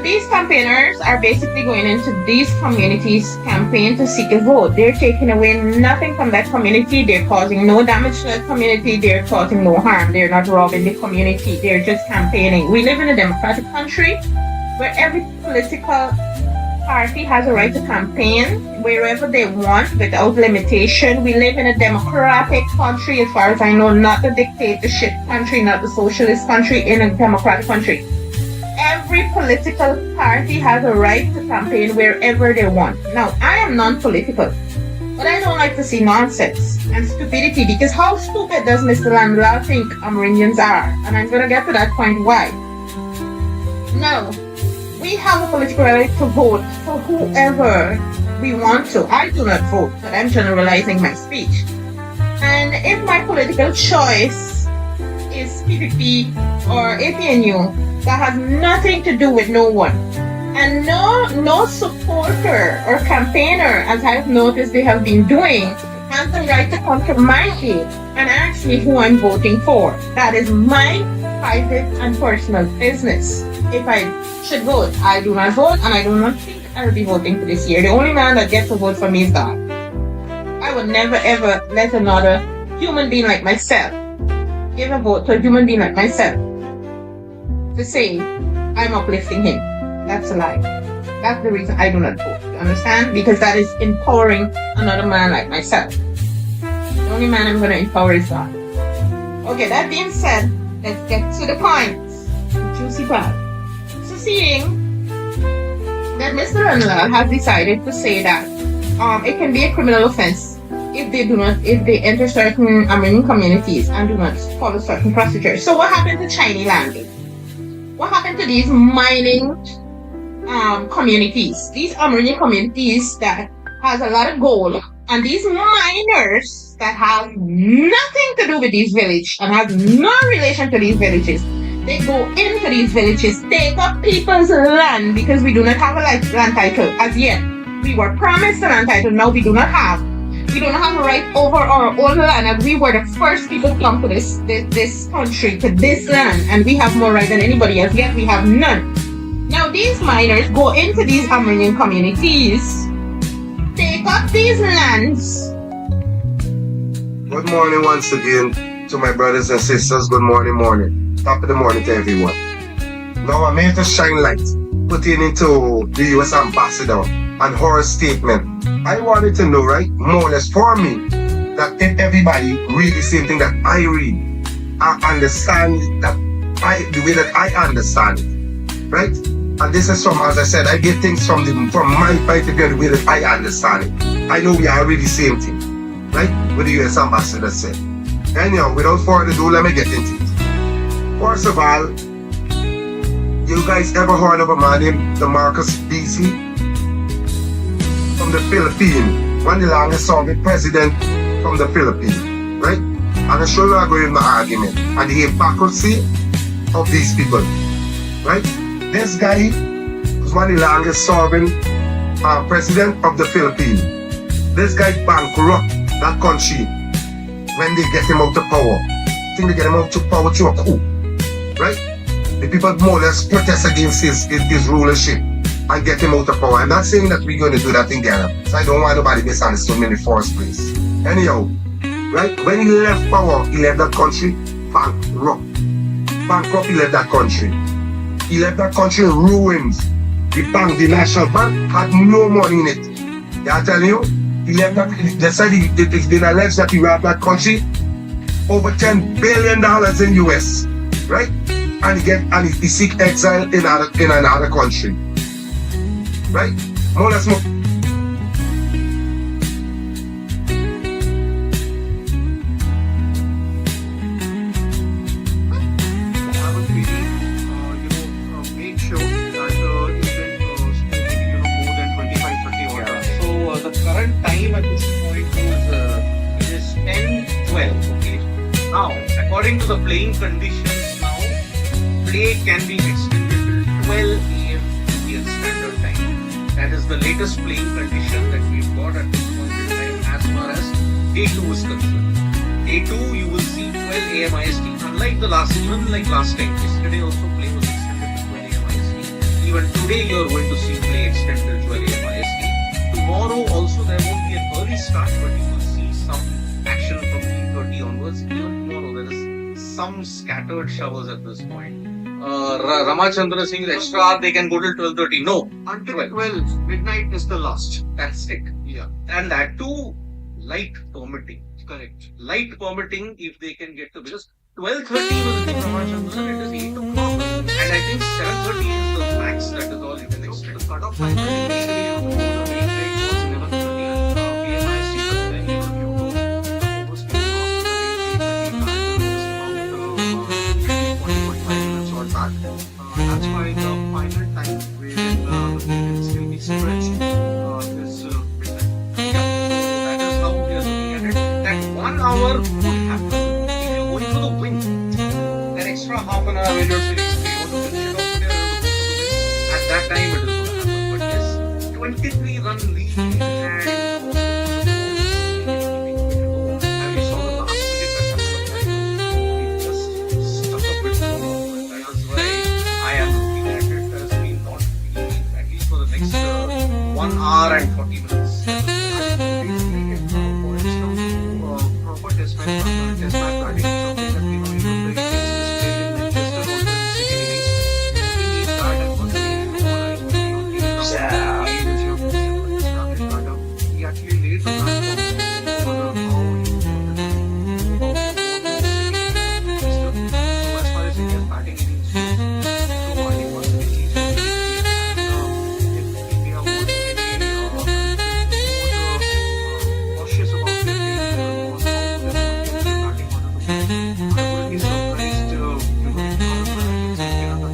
these campaigners are basically going into these communities campaign to seek a vote. They're taking away nothing from that community. They're causing no damage to that community. They're causing no harm. They're not robbing the community. They're just campaigning. We live in a democratic country where every political party has a right to campaign wherever they want without limitation. We live in a democratic country, as far as I know, not the dictatorship country, not the socialist country, in a democratic country. Every political party has a right to campaign wherever they want. Now, I am non-political, but I don't like to see nonsense and stupidity, because how stupid does Mr. Landlord think Amerindians are? And I'm going to get to that point why. No, we have a political right to vote for whoever we want to. I do not vote, but I'm generalizing my speech. And if my political choice is PPP or APNU, that has nothing to do with no one. And no supporter or campaigner, as I've noticed they have been doing, has the right to come to my aid and ask me who I'm voting for. That is my private and personal business. If I should vote, I do not vote, and I do not think I will be voting for this year. The only man that gets to vote for me is God. I would never ever let another human being like myself give a vote to a human being like myself to say I'm uplifting him. That's a lie. That's the reason I do not vote. You understand? Because that is empowering another man like myself. The only man I'm going to empower is God. Okay, that being said, let's get to the point. Juicy part. So seeing that Mr. Landlord has decided to say that it can be a criminal offense if they enter certain Amerindian communities and do not follow certain procedures. So what happened to Chinese landing? What happened to these mining communities? These Amerindian communities that has a lot of gold, and these miners that have nothing to do with these villages and have no relation to these villages. They go into these villages, take up people's land, because we do not have a land title as yet. We were promised a land title, now we do not have. We don't have a right over our own land, and we were the first people to come to this country, to this land, and we have more right than anybody else, yet we have none. Now these miners go into these Amerindian communities, take up these lands. Good morning once again to my brothers and sisters. Good morning. Top of the morning to everyone. Now I'm here to shine light pertaining to the US ambassador and her statement. I wanted to know, right, more or less for me, that if everybody read the same thing that I read, I understand that the way that I understand it, right? And this is from, as I said, I get things from my point of view, the way that I understand it. I know we are reading the same thing, right? What the US ambassador said. Anyhow, without further ado, let me get into it. First of all, you guys ever heard of a man named Demarcus Beasley from the Philippines? One of the longest serving president from the Philippines, right? And I'm sure you are going to my argument and the hypocrisy of these people, right? This guy was one of the longest serving president of the Philippines. This guy bankrupt that country when they get him out of power. I think they get him out of power through a coup, right? The people more or less protest against his rulership and get him out of power. I'm not saying that we're going to do that in Ghana, so I don't want nobody misunderstood me in the first place. Anyhow, right, when he left power, he left that country bankrupt. He left that country. He left that country in ruins. The National Bank had no money in it. Yeah, I tell you, he left that, they said it's been alleged that he robbed that country over $10 billion in US, right? And he seek exile in another country, right? More or less more. Make sure that you can more than 25-30 orders. So the current time at this point is 10:12. Okay. Now, according to the playing conditions, now play can be extended till 12 a.m. Indian Standard Time. That is the latest playing condition that we've got at this point in time as far as Day 2 is concerned. Day 2 you will see 12 a.m. IST. Unlike the last time, yesterday also play was extended to 12 a.m. IST. even today you are going to see play extend till 12 a.m. IST. Tomorrow also there won't be an early start, but you will see some action from 3:30 onwards. Even tomorrow there is some scattered showers at this point. Ramachandra Singh extra they can go till 12:30. No, Until 12, midnight is the last. that's it. Yeah, And that too, light permitting. correct. Light permitting if they can get to, because 12:30 will be Ramachandra, it is 8 o'clock. And I think 7:30 is the max, that is all you can So expect. the cutoff time initially the midnight was 11:30 and PMIC, but then you to overspeed was about 40-45 minutes or back. That's why the final time wherein the weekend can still be stretched is midnight. That is how we are looking at it. That 1 hour would happen if you go into the wind. That extra half an hour when you're sitting, you want to finish it off there, at that time it is going to happen. But yes, 23 run lead and And we saw the last wicket that happened. it just stuck a bit too long. That is why I am looking at it as we not being, at least for the next 1 hour and 40 minutes. Proper test match batting, something that we know even the Indians displayed in Manchester or the second innings. We need that and what we need he actually laid the platform for the how he so as far as India's batting innings so I think once again he's going to be if India wants to be cautious about their game on how they're going to get batting on the I will be surprised at the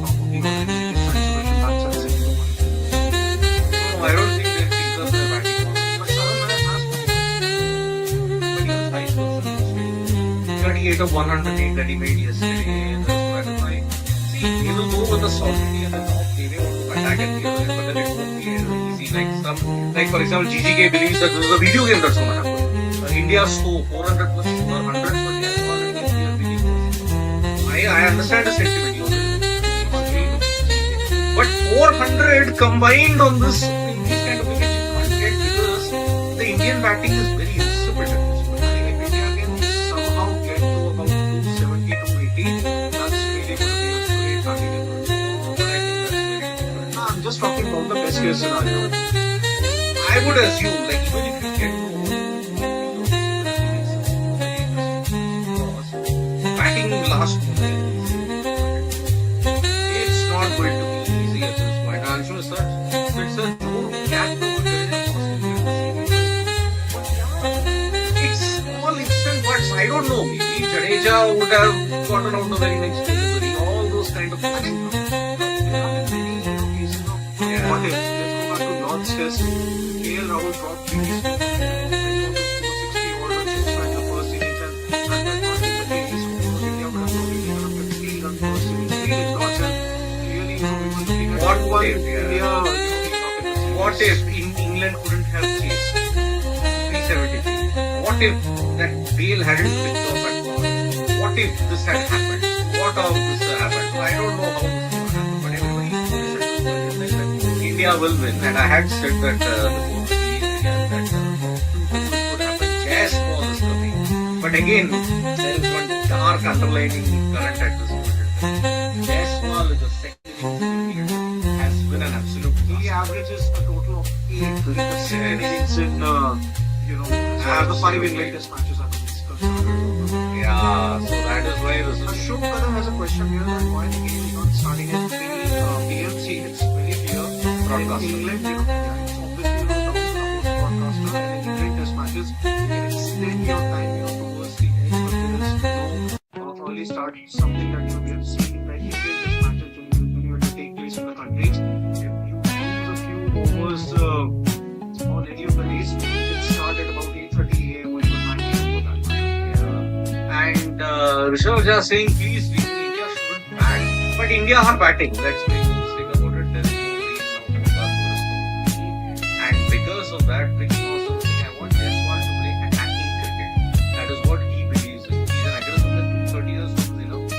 top of the No, I don't think they think of their batting order. but Saran has But even vice versa. 38 of 108 that he made yesterday. That is why. See, he will go with the softly and the top. They may want to attack at the other end, but then it won't be easy. Like for example, GGK believes that this is a video game that's going to happen. India score 400 plus 100, but yes, already we are winning. I understand the sentiment. But 400 combined on this, these kind of wickets you can't get because the Indian batting is very insipid at this point. if India can somehow get to about 270 to 80, that's really going to be a great batting effort. But I think that's very difficult. No, I'm just talking about the best case scenario. I would assume, like even if you get to batting last moment, it's not going to be easy at this point. I'm sure it's a don't catch the it's small instant buts. I don't know. Maybe Jadeja would have gotten out the very next delivery. All those kind of things. Yeah. What if? Let's go back to Lord's test. KL Rahul dropped 3 wickets. Went on to score 60 odd runs in the first innings and that was in the case. India would have probably taken a 50 run first innings lead in lots and really, we were looking at What 2-1 if, yeah. India, being up in the series. What if England couldn't have chased 373? What if that Bale hadn't picked off at all? What if this had happened? What of this happened? So I don't know how this is going to happen, but everybody is that India will win. And I had said that before the series that could happen. Just for this coming. But again, there is one dark underlining current at this moment. Jaiswal is the second innings has been an absolute He disaster. averages a total of 8 innings in, the 5 England test matches are concerned. Yeah, so that is why this is. Ashok Kadam has a question here that why the game is not starting at 3 PMC. It's very clear. Broadcaster. In England, it's obviously broadcaster and in England test matches, you can extend your time towards the end, but there is no early start, something that we have seen that England test matches usually take place in the countries. If you lose a few overs on any of the days, it start at about 8:30 a.m. or even 9 a.m. for that matter. And Rishabh just saying, please, India shouldn't bat. But India are batting. Let's make no mistake about it. There's no reason now to and because of that, Ricky also saying, I want Jaiswal to play attacking cricket. That is what he believes in. He's an aggressive player, 30 years old,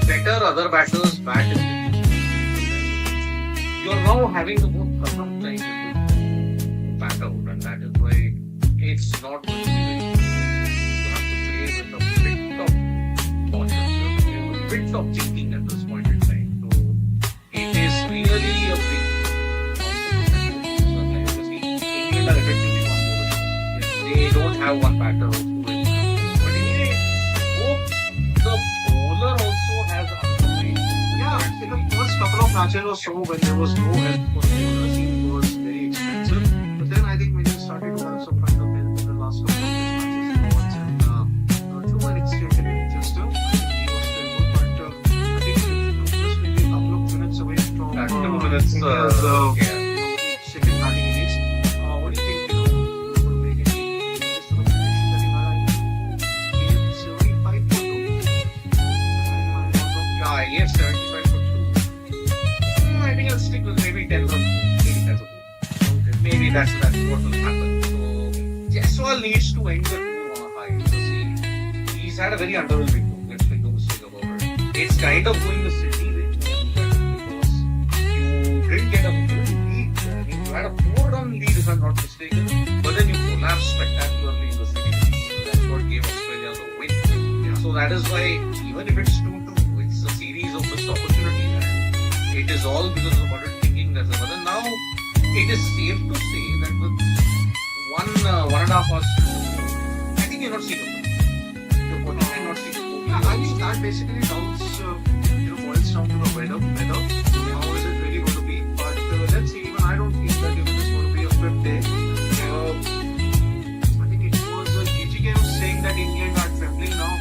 better other batters bat in the you're now having to go sometimes back out, and that is why it's not going to be very easy. You have to play with a bit of caution, a bit of thinking at this point in time. So it is really a big England are effectively one bowler. They don't have one batter also. But anyway, hope the bowler also has another way. Yeah, in the first couple of matches or so, when there was no help for the bowlers, it was very expensive. But then I think when you started to have some kind of help in the last couple of matches, and to an extent, it just I think he was still good. But I think just maybe a couple of minutes away from That 2 minutes, India's, yeah. second batting innings. What do you think? Will make any changes to the position that he had? He gave 75 for 2. Yeah, I gave 75 for 2. I think I'll stick with maybe 10 for 2. Maybe that's what will happen. So Jaiswal needs to end the tour on a high. Because he's had a very underwhelming tour. Let's make no mistake about it. It's kind of going the city way because you didn't get a full lead. I mean, you had a 4-run lead if I'm not mistaken, but then you collapsed spectacularly in the city. That's what gave Australia the win. Yeah. So that is why even if it's 2-2, it's a series of missed opportunities, and it is all because of modern thinking. That's the but now. It is safe to say that with 1.5 hours, I think you're not seeing it. You're not seeing it. Yeah, I think that basically boils down to the weather. How is it really going to be? But let's see. Even I don't think that even it's going to be a fifth day. I think it was GGK was saying that India are trembling now.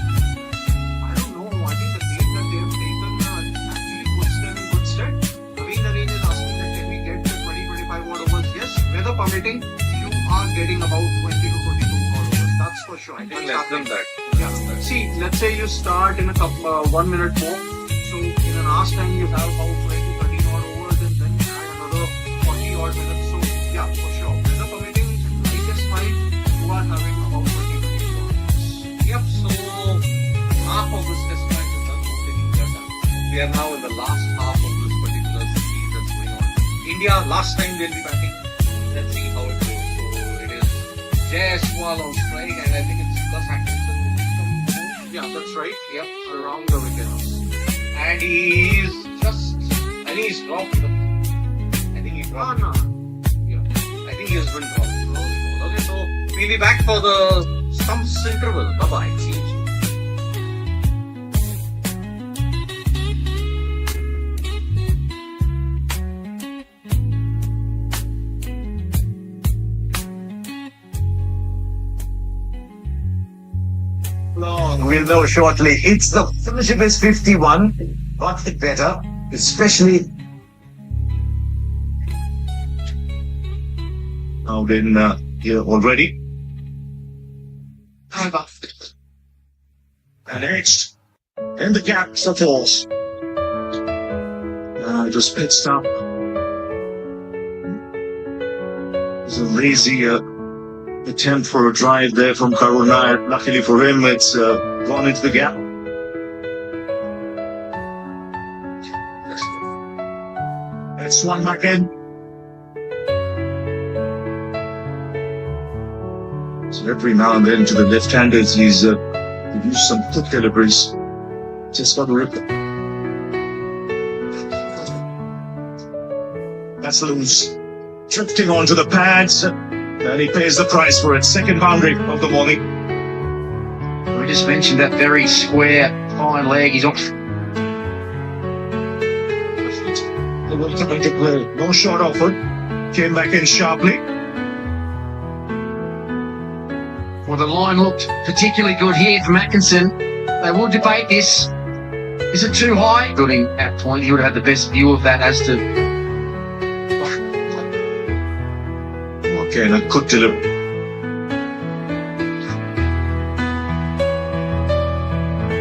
I don't know. I think the lead that they have taken actually puts them in good stead. Naveen Narendra is asking that can we get to 20-25 odd overs? Yes, weather permitting, you are getting about 20 to 22 odd overs. That's for sure. I think less than that. Yeah. See, let's say you start in a couple, 1 minute more. So in an hour's time, you have about 20 to 30 odd overs, and then you add another 40 odd minutes. So yeah, for sure. Weather permitting, I guess fine. You are having about 20 to 22 overs. Yep, so half of this test match is done. We are now in the last half of this particular series that's going on. India, last time they'll be batting. Let's see how it goes. So it is Jaiswal on strike, and I think it's Gus Atkinson. Yeah, that's right. Yep, Around the wickets. and he's just, I think he's dropped. I think he dropped. No. Yeah, I think he has been dropped. Okay, so we'll be back for the stumps interval. Bye bye. See you soon. We'll know shortly. It's the fellowship is 51, got it better, especially now then here already. And next, in the gap, so falls. Just pitched up. It's a lazy attempt for a drive there from Karuna. Luckily for him, it's gone into the gap. It's swung back in. So every now and then to the left-handers, he's used some foot deliveries. Just got to rip it. That's loose. Drifting onto the pads. And he pays the price for it. Second boundary of the morning. We just mentioned that very square, fine leg. He's off. No shot offered. Came back in sharply. Well, the line looked particularly good here from Atkinson. They will debate this. Is it too high? Building at point, he would have had the best view of that as to. Okay, and a good delivery.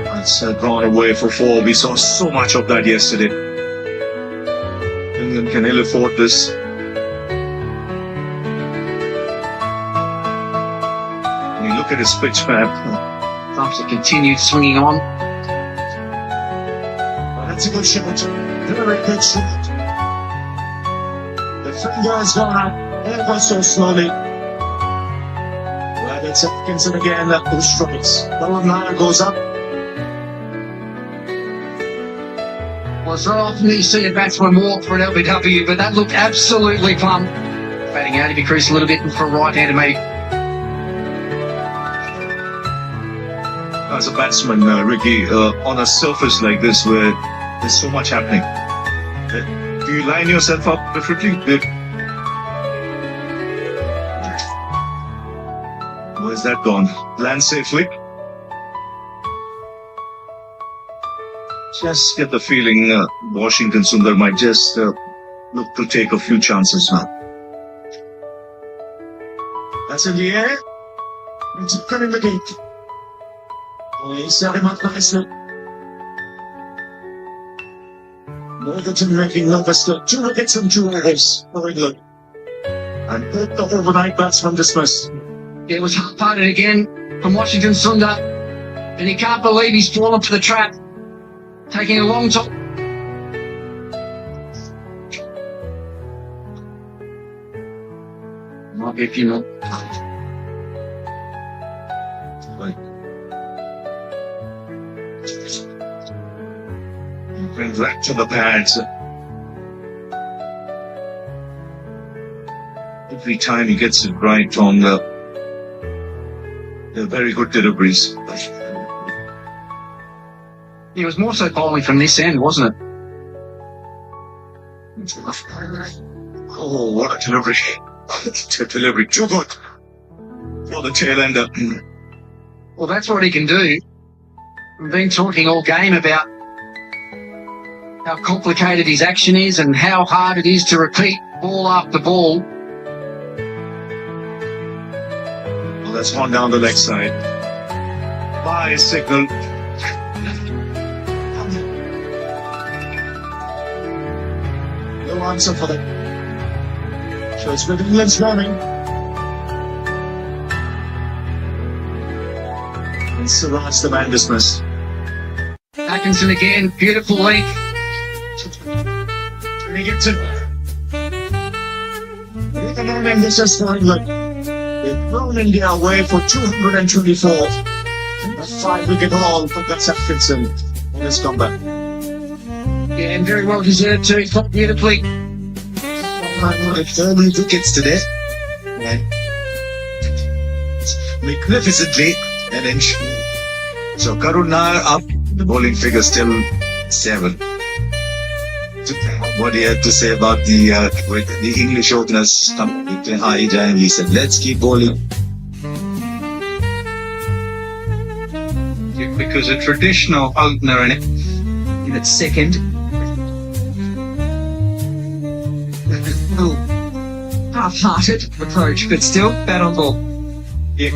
That's gone away for 4. We saw so much of that yesterday. England can ill afford this. And you look at his pitch map. Thompson continued swinging on. That's a good shot. Very good shot. finger has gone up ever so slowly. Well, it's Atkinson again who strikes. Carolina goes up. Well, it's not often that you see a batsman walk for an LBW, but that looked absolutely plumb. Batting out of your crease a little bit for a right-hander maybe. As a batsman, Ricky, on a surface like this where there's so much happening, do you line yourself up differently? Where's that gone? Land safely? Just get the feeling Washington Sundar might just look to take a few chances now. That's in the air. It's coming the gate. He's setting up nicely. Northerton making Lancaster 2 wickets and 2 errors for England. And the overnight batsman dismissed. It was half-hearted again from Washington Sundar, and he can't believe he's fallen for the trap, taking a long time. Might be a few more. Went back to the pads. Every time he gets it right on the very good deliveries. It was more so bowling from this end, wasn't it? Oh, what a delivery. Delivery too good for the tail ender. Well, that's what he can do. We've been talking all game about how complicated his action is and how hard it is to repeat ball after ball. Well, that's one down the leg side. Bye signal. No answer for them. So it's with England's running. And Siraj the man dismissed. Atkinson again, beautiful link. And he gets it. Even on this is for England. They've thrown India away for 224. And a 5-wicket haul for Gus Atkinson on his comeback. Yeah, and very well deserved too. He fought beautifully. 4 wickets today. And magnificently an inch. So Karun Nair up. The bowling figure still 7. What he had to say about the English openers coming high, and he said, let's keep bowling. Because a traditional opener in its second. Half-hearted approach, but still bat on ball. Yeah.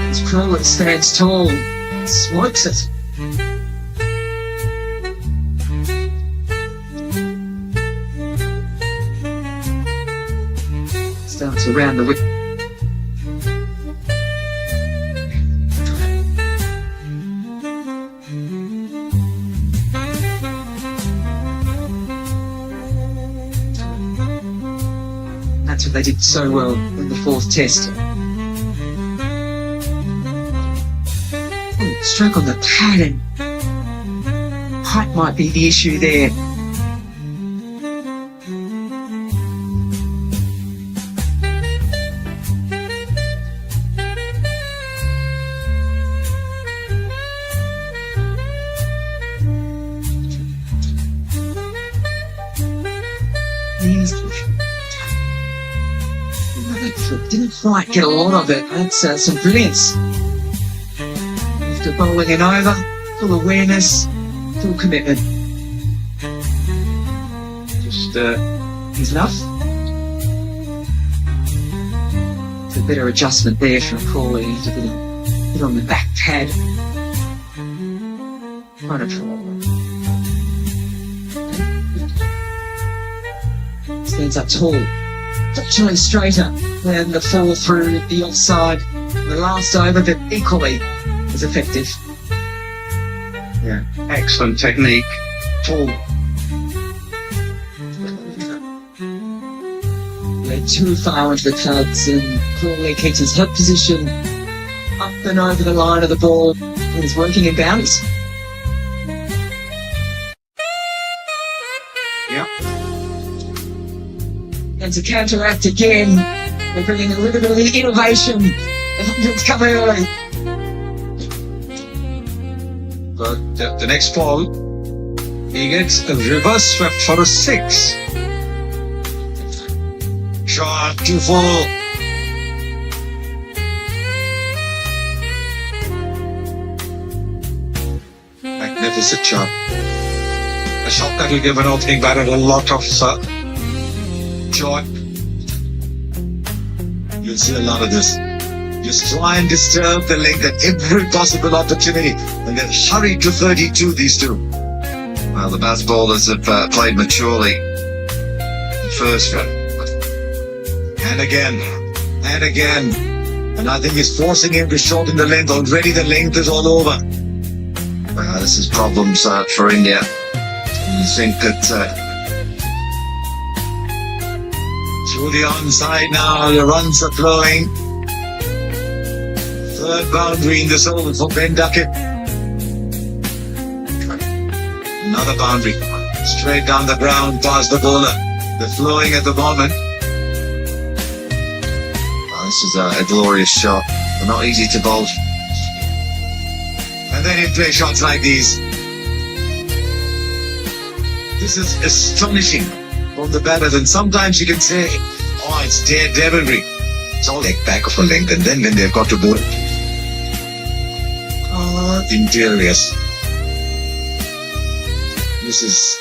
His crawler stands tall, swipes it. Starts around the wicket. That's what they did so well in the 4th test. Struck on the pattern. Height might be the issue there. Didn't quite get a lot of it. That's some brilliance. After bowling it over, full awareness, full commitment. Just enough. It's a better adjustment there from Crawley. He's a bit on the back pad. Kind of stands up tall. Touching straighter than the fall through the offside. The last over, but equally as effective. Yeah, excellent technique. Tall, too far into the clubs, and Crawley keeps his hip position up and over the line of the ball. He's working in bounds. Yeah. And to counteract again, they're bringing a little bit of innovation. It's coming early. But the next ball, he gets a reverse swept for a 6. Shot, Beautful. Magnificent shot. A shot that will give an opening batter a lot of joy. You'll see a lot of this. Just try and disturb the length at every possible opportunity, and then hurry to 32, these two. Well, the best bowlers have played maturely. The first one. And again. And I think he's forcing him to shorten the length. Already the length is all over. This is problems for India. You think that Through the onside now, the runs are flowing. Third boundary in this over for Ben Duckett. Another boundary. Straight down the ground past the bowler. They're flowing at the moment. this is a glorious shot. They're not easy to bowl. And then he play shots like these. This is astonishing from the batters, and sometimes you can say, oh, it's daredevilry. It's all like back of a length, and then when they've got to bowl, interiors. This is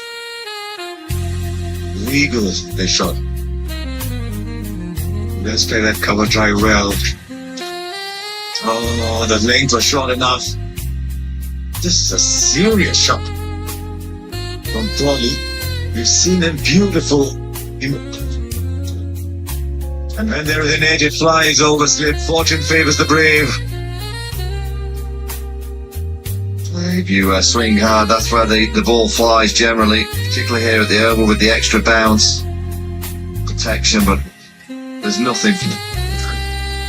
legal, they shot. Let's play that cover drive well. Oh, the length was short enough. This is a serious shot from Crawley. We've seen him beautiful. And when there is a native flies over slip, fortune favors the brave. If you swing hard, that's where the ball flies generally, particularly here at the oval with the extra bounce protection, but there's nothing.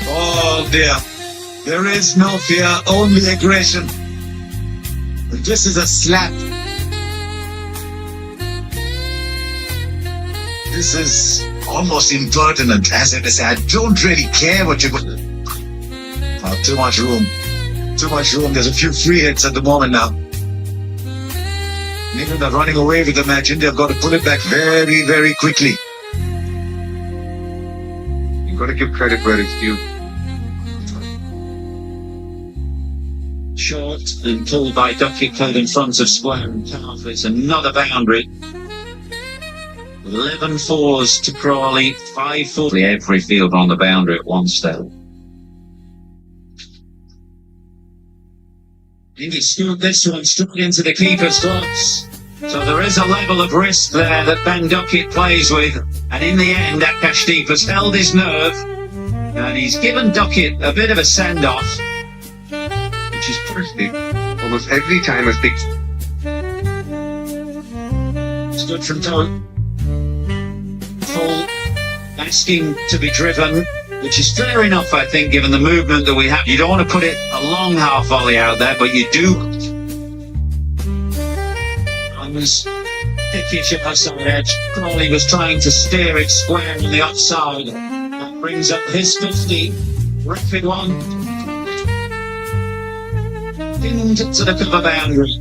Oh dear, there is no fear, only aggression. But this is a slap. This is almost impertinent, as if I say, I don't really care what you're going to do. Too much room. Too much room. There's a few free hits at the moment now. And even they're running away with the match, India have got to pull it back very, very quickly. You've got to give credit where it's due. Short and pulled by Ducky, played in front of square and half. It's another boundary. 11 fours to Crawley, 5 fours. Every field on the boundary at one step. He scooped this one straight into the keeper's gloves. So there is a level of risk there that Ben Duckett plays with. And in the end, Akashdeep has held his nerve. And he's given Duckett a bit of a send-off. Which is pretty. Almost every time has big. It's good from Toe. Full asking to be driven, which is fair enough, I think, given the movement that we have. You don't want to put it a long half volley out there, but you do. I was pickish at her side edge. Crawley was trying to steer it square on the offside. That brings up his 50. Rapid one. Pinned to the cover boundary.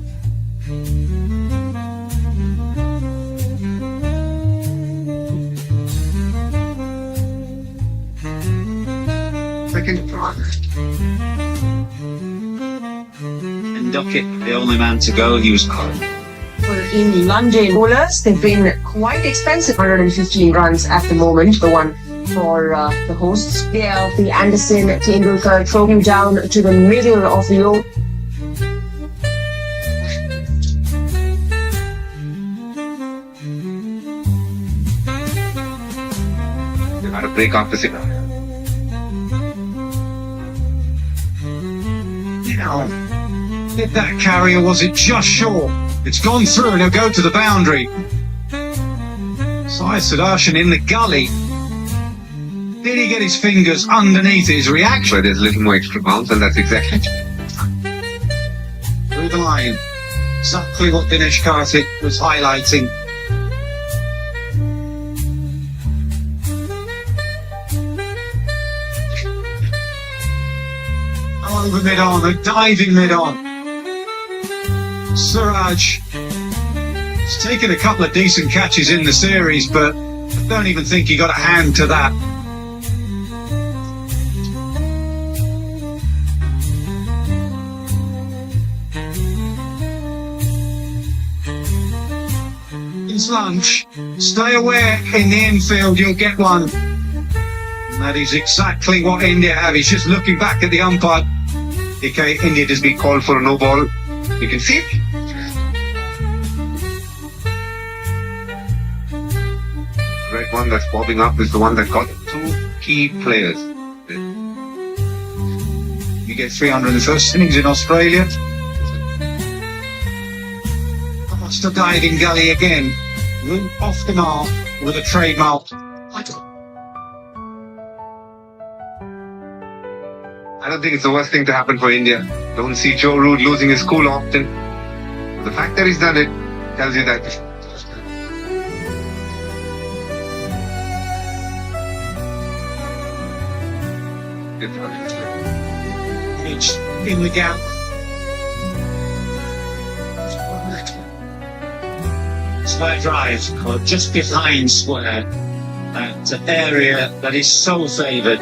Second try. And Duckett, the only man to go, he was caught. In London, bowlers, they've been quite expensive. 115 runs at the moment, the one for the hosts. They are the Anderson Tendulkar trophy down to the middle of the oval. They had a break opposite. Now, did that carry or was it just short? It's gone through and it'll go to the boundary. Sai Sudarshan in the gully. Did he get his fingers underneath his reaction? Where there's a little more extra bounce, and that's exactly Through the line. Exactly what Dinesh Karthik was highlighting. Over mid-on, a diving mid-on. Suraj has taken a couple of decent catches in the series, but I don't even think he got a hand to that. It's lunch. Stay aware in the infield, you'll get one. And that is exactly what India have. He's just looking back at the umpire. okay. India has been called for a no ball. You can see it. Red one that's popping up is the one that got two key players. You get 300 in the first innings in Australia. What's the diving gully again? Off the mark with a trademark. I don't think it's the worst thing to happen for India. Don't see Joe Root losing his cool often. But the fact that he's done it tells you that. Pitch in the gap. Square drive, or just behind square. That area that is so favoured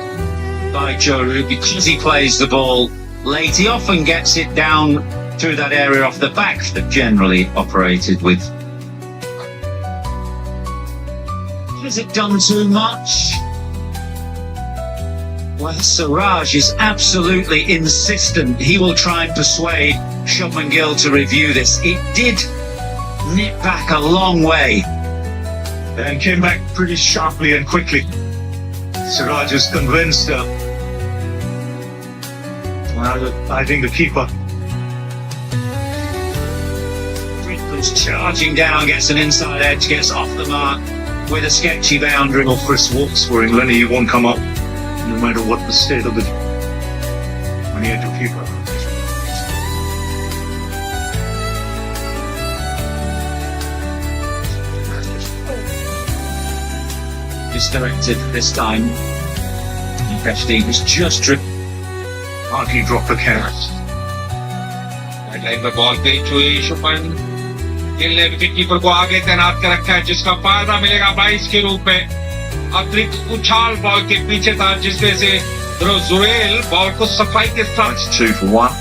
by Joe Root because he plays the ball late. He often gets it down through that area off the back that generally operated with. Has it done too much? Well, Siraj is absolutely insistent. He will try and persuade Shubman Gill to review this. It did nip back a long way. And came back pretty sharply and quickly. Siraj is convinced. I think the keeper. Rickman's charging down, gets an inside edge, gets off the mark with a sketchy boundary. Well, Chris Walks for England, he won't come up, no matter what the state of the when he had to keeper. Misdirected this time. Kashdeep was just Hardly dropped the catch. Line में ball पे चुई शुभमन गिल ने wicket keeper को आगे तैनात कर रखा है जिसका फायदा मिलेगा 22 के रूप में अतिरिक्त उछाल बॉल के पीछे था जिसमें से जुरेल बॉल को सफाई के साथ 2 for 1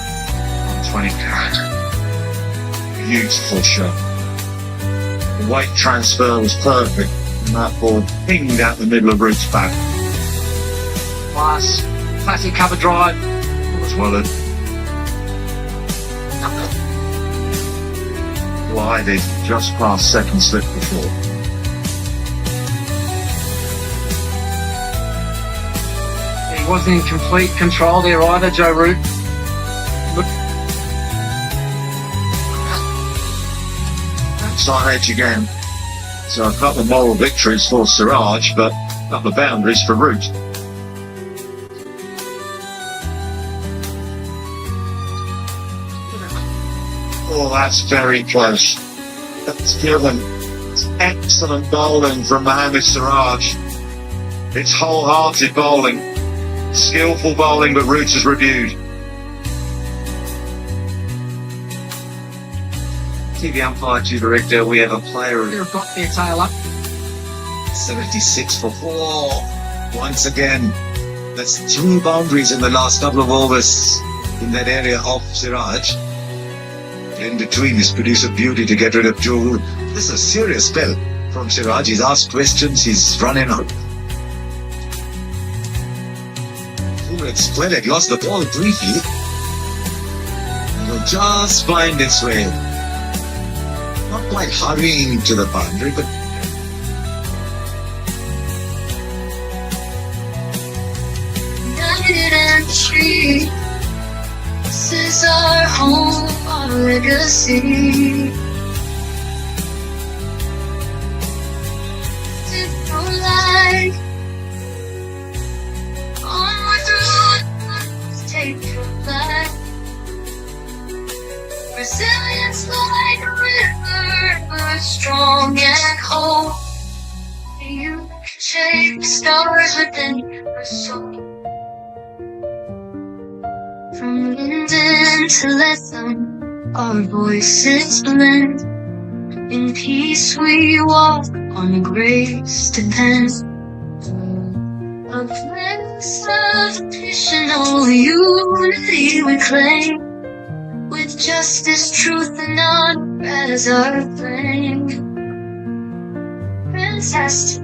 20 carat. Beautiful shot. The weight transfer was perfect and that ball pinged out the middle of Root's back. Classic cover drive. Was well glided just past second slip before. He wasn't in complete control there either, Joe Root. Side edge again. So a couple of moral victories for Siraj, but a couple of boundaries for Root. Oh, that's very close. That's given. It's excellent bowling from Mohammad Siraj. It's wholehearted bowling. Skillful bowling, but Root has reviewed. TV umpire to director, we have a player They've got their tail up. 76 for 4. Once again, that's 2 boundaries in the last couple of overs in that area of Siraj. In between, he's produced a beauty to get rid of Joe Root. This is a serious spell from Siraj. He's asked questions, he's running out. It's splendid, lost the ball briefly. It will just find its way. Not quite hurrying to the boundary, but this is our home, our legacy. Like strong and whole. You shape the stars within your soul. From London to let them, our voices blend. In peace we walk, on grace depend. A place of additional unity we claim, with justice, truth, and honor as our flame. Fantastic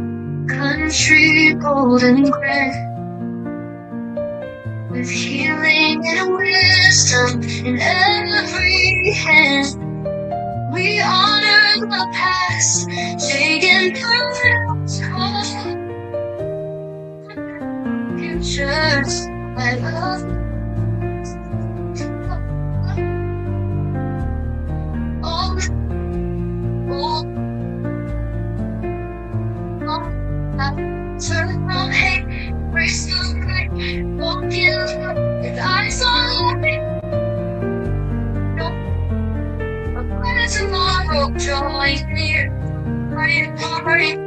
country, golden grand, with healing and wisdom in every hand. We honor the past, taking paths home. Futures I love. Oh, turn from hate, embrace the light, walk in love with eyes on me. A better tomorrow drawing near, right apart.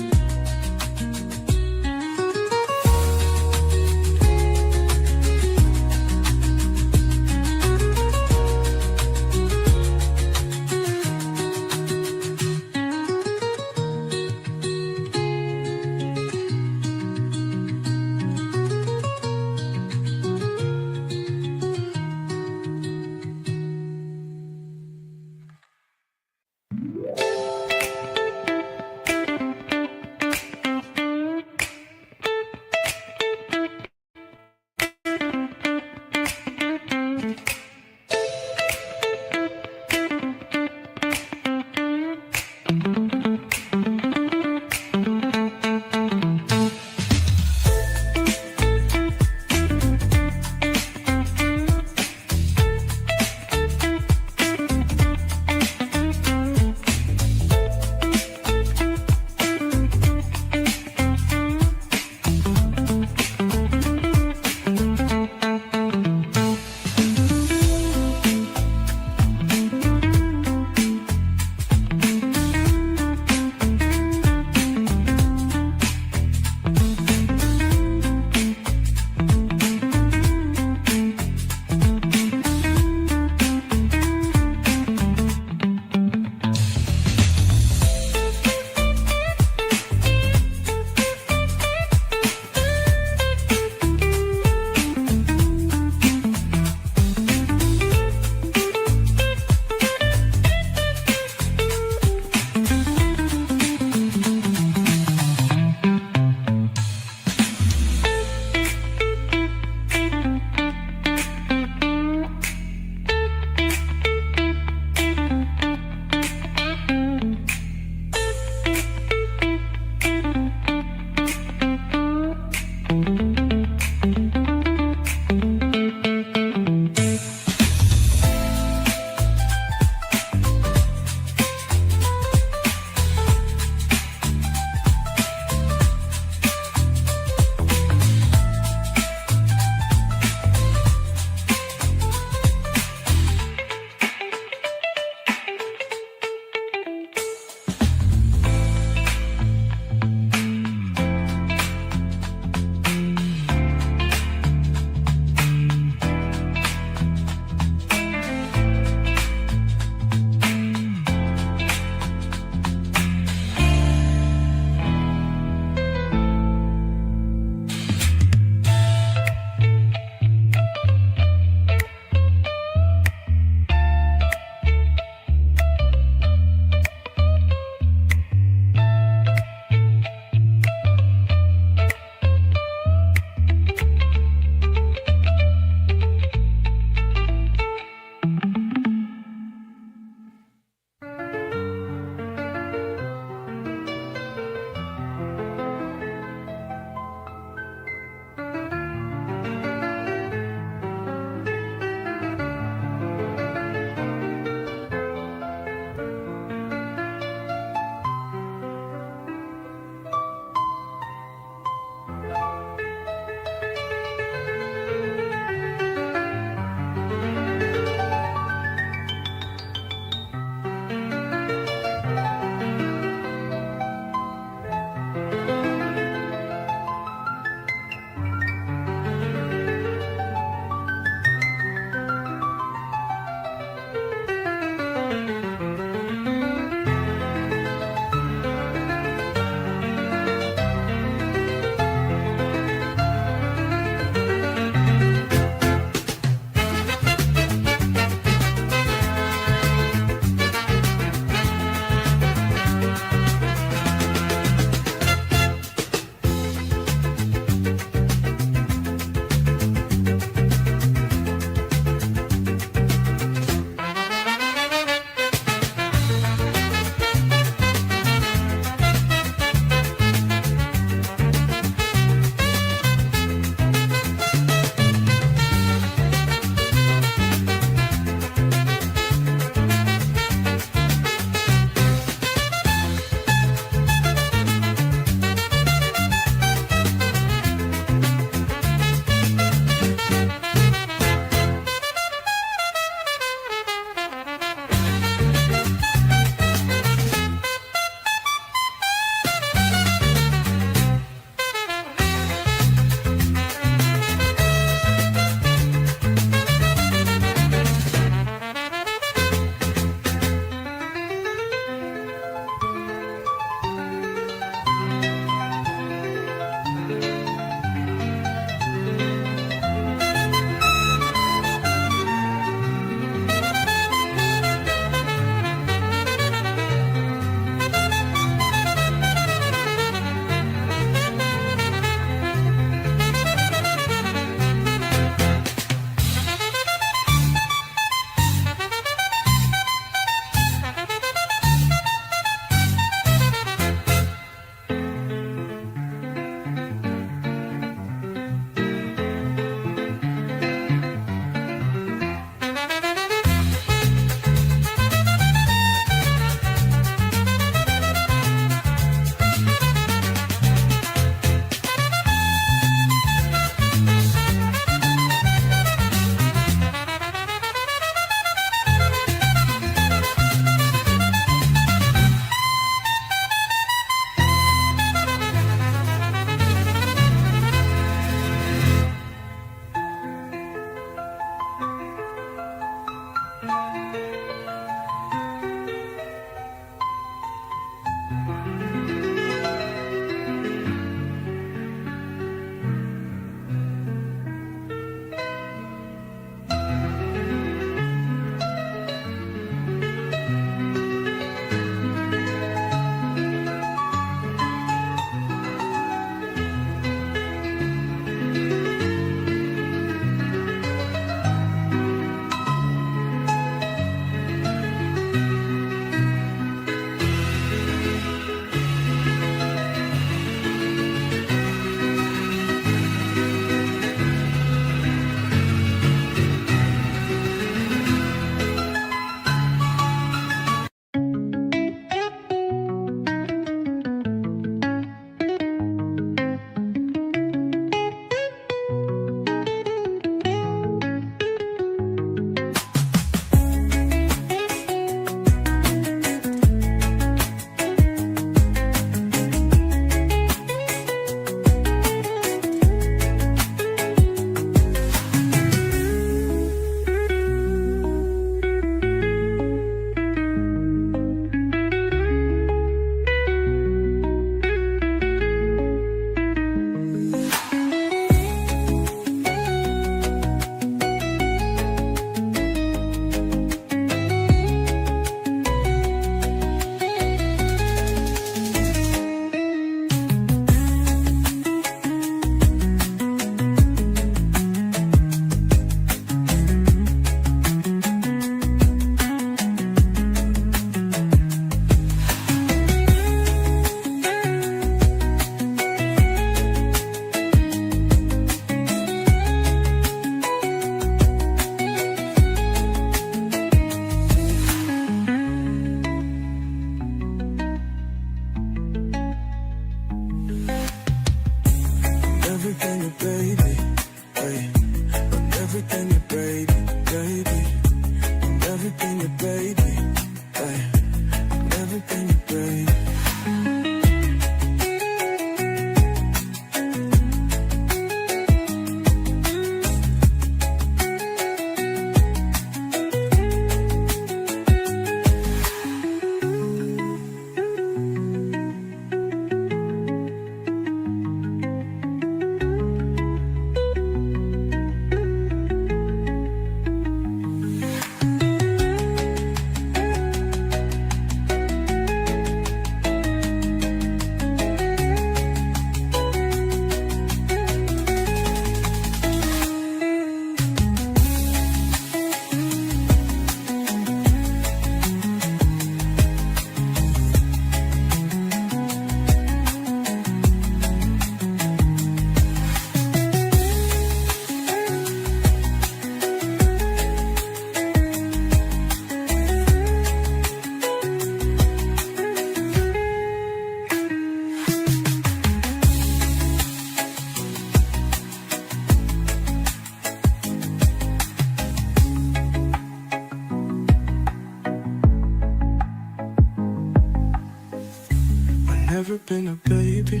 never been a baby,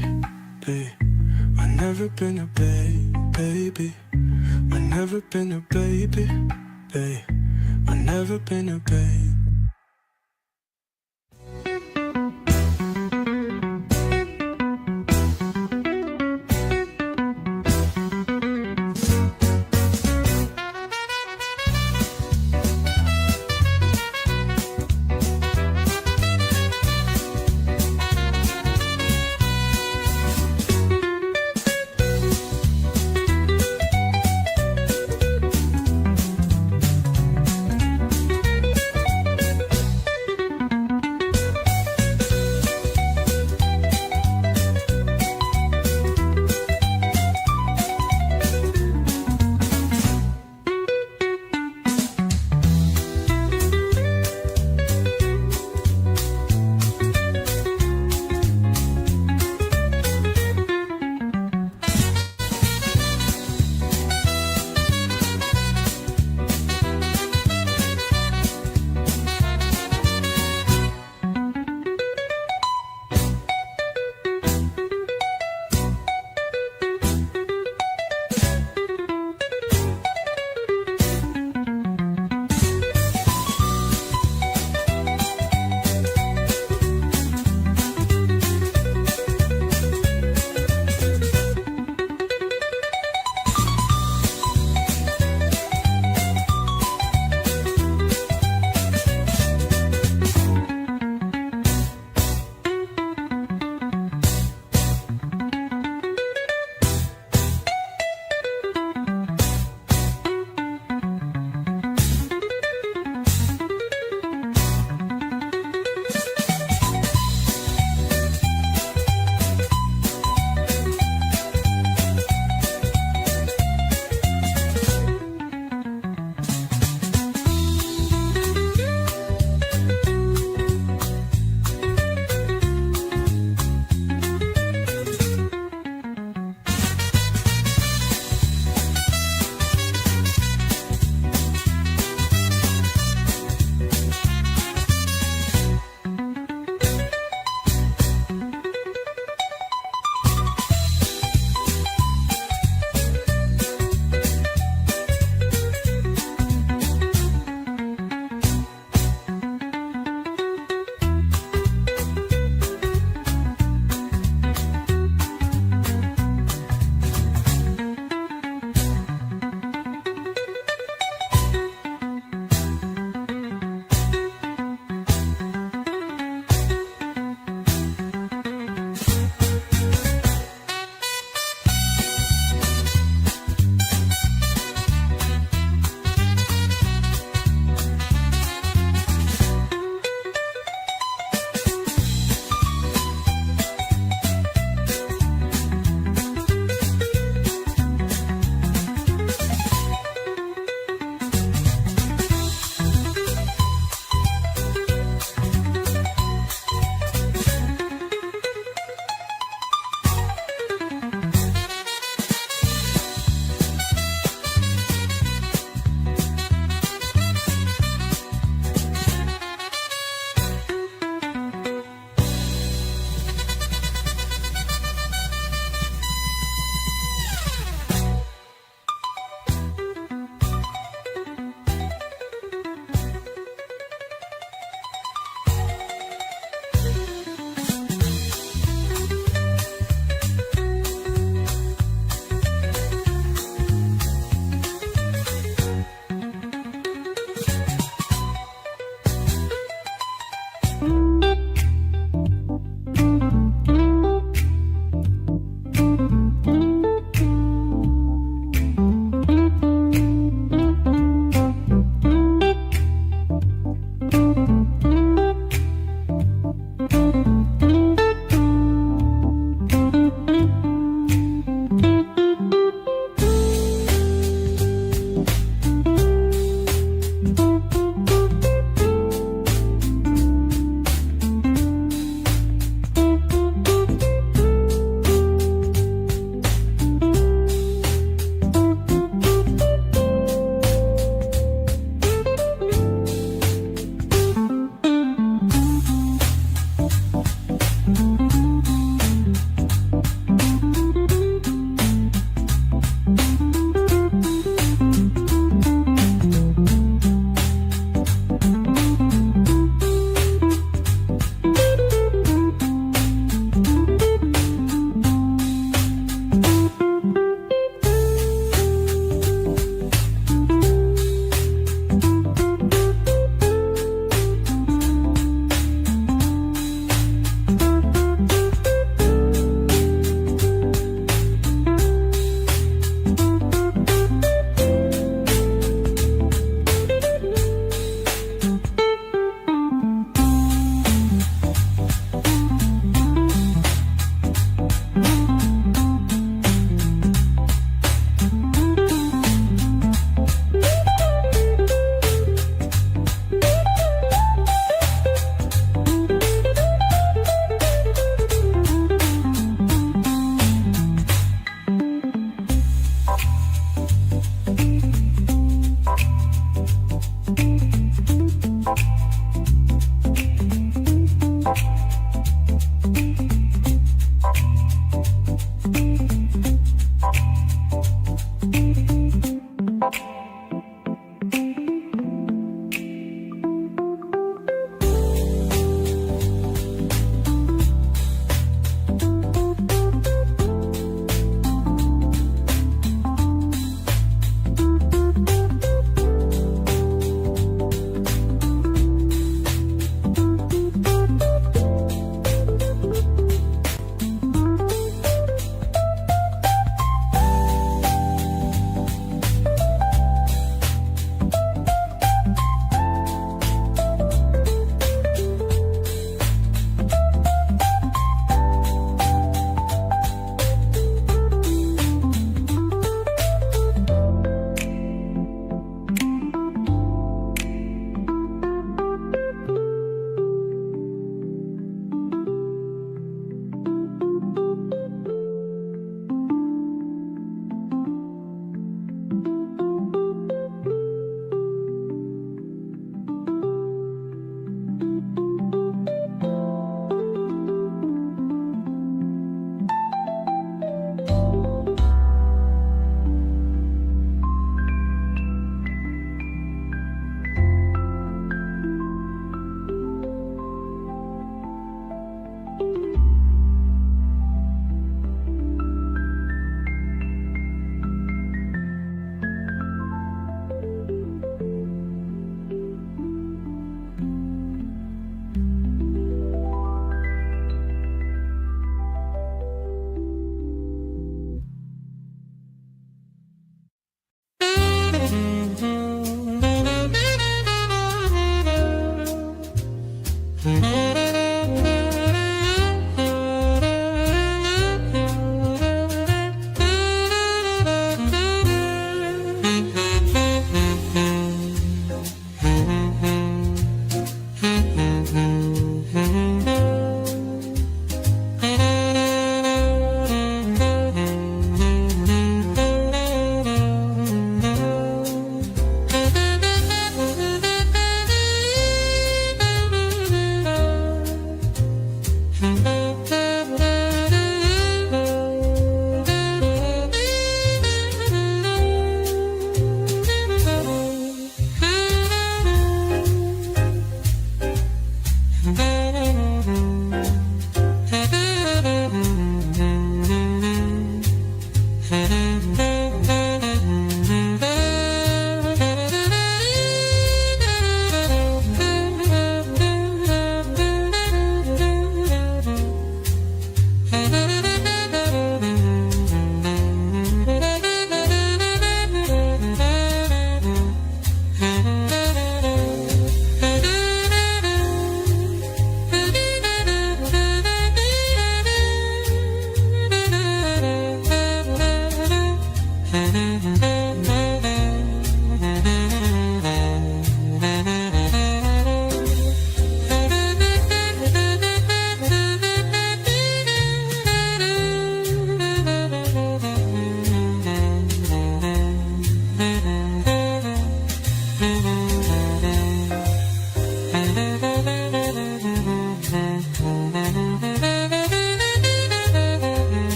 babe. I never been a baby. I never been a baby, babe. I never been a babe.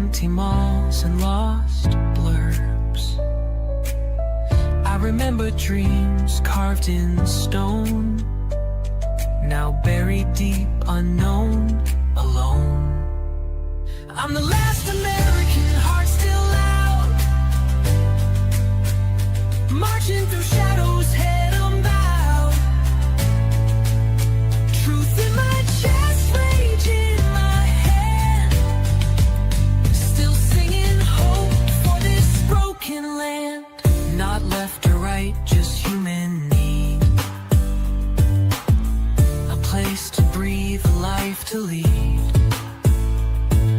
empty malls and lost blurbs. I remember dreams carved in stone, now buried deep, unknown, alone. I'm the last American, heart still out, marching through shadows, head unbowed. Truth in my chest, rage in my hand, still singing hope for this broken land. Not left or right, just human need, a place to breathe, a life to lead.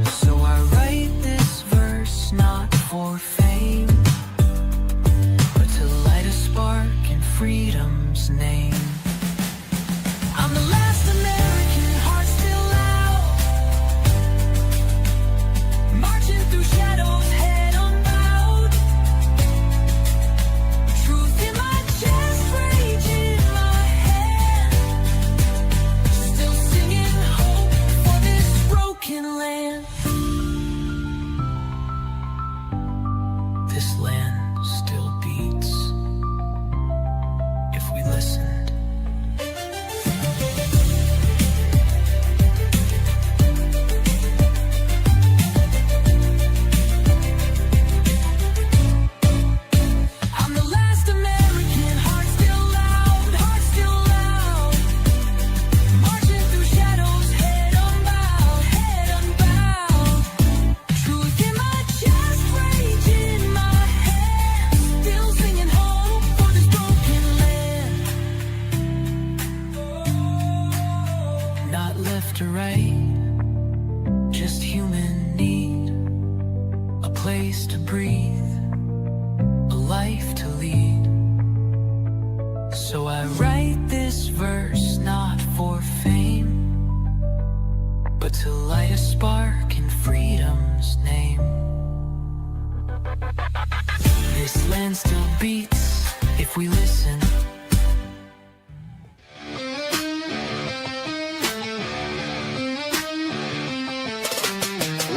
So I write this verse not for fame, but to light a spark in freedom's name. I'm the last American, heart still out, marching through shadows, head unbowed. Truth in my chest, rage in my hand, still singing hope for this broken land. This land still beats if we listened. I'm the last American, heart still loud, marching through shadows, head unbowed, head unbowed. Truth in my chest, rage in my hand, still singing hope for this broken land. Not left or right, just human need, a place to breathe, a life to lead. So I write this verse not for fame, but to light a spark in freedom's name. This land still beats if we listen.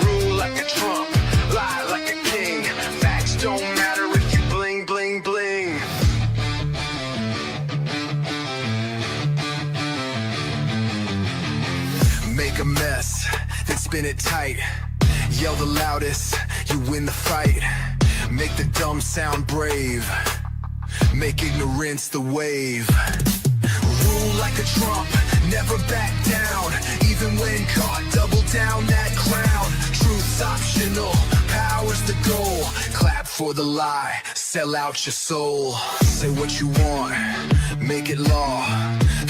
Rule like a Trump, lie like a king. Facts don't matter if you bling, bling, bling. Make a mess, then spin it tight. Yell the loudest, you win the fight. Make the dumb sound brave. Make ignorance the wave. Rule like a Trump, never back down. Even when caught, double down that crown. Truth's optional, power's the goal. Clap for the lie, sell out your soul. Say what you want, make it law.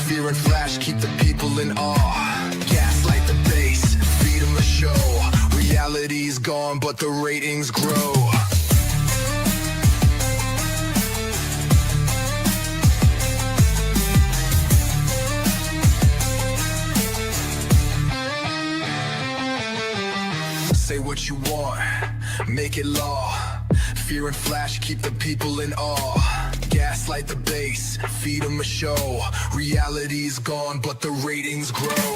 Fear and flash, keep the people in awe. Gaslight the base, feed them a show. Reality's gone, but the ratings grow. Say what you want, make it law. Fear and flash, keep the people in awe. Gaslight the base, feed them a show. Reality's gone, but the ratings grow.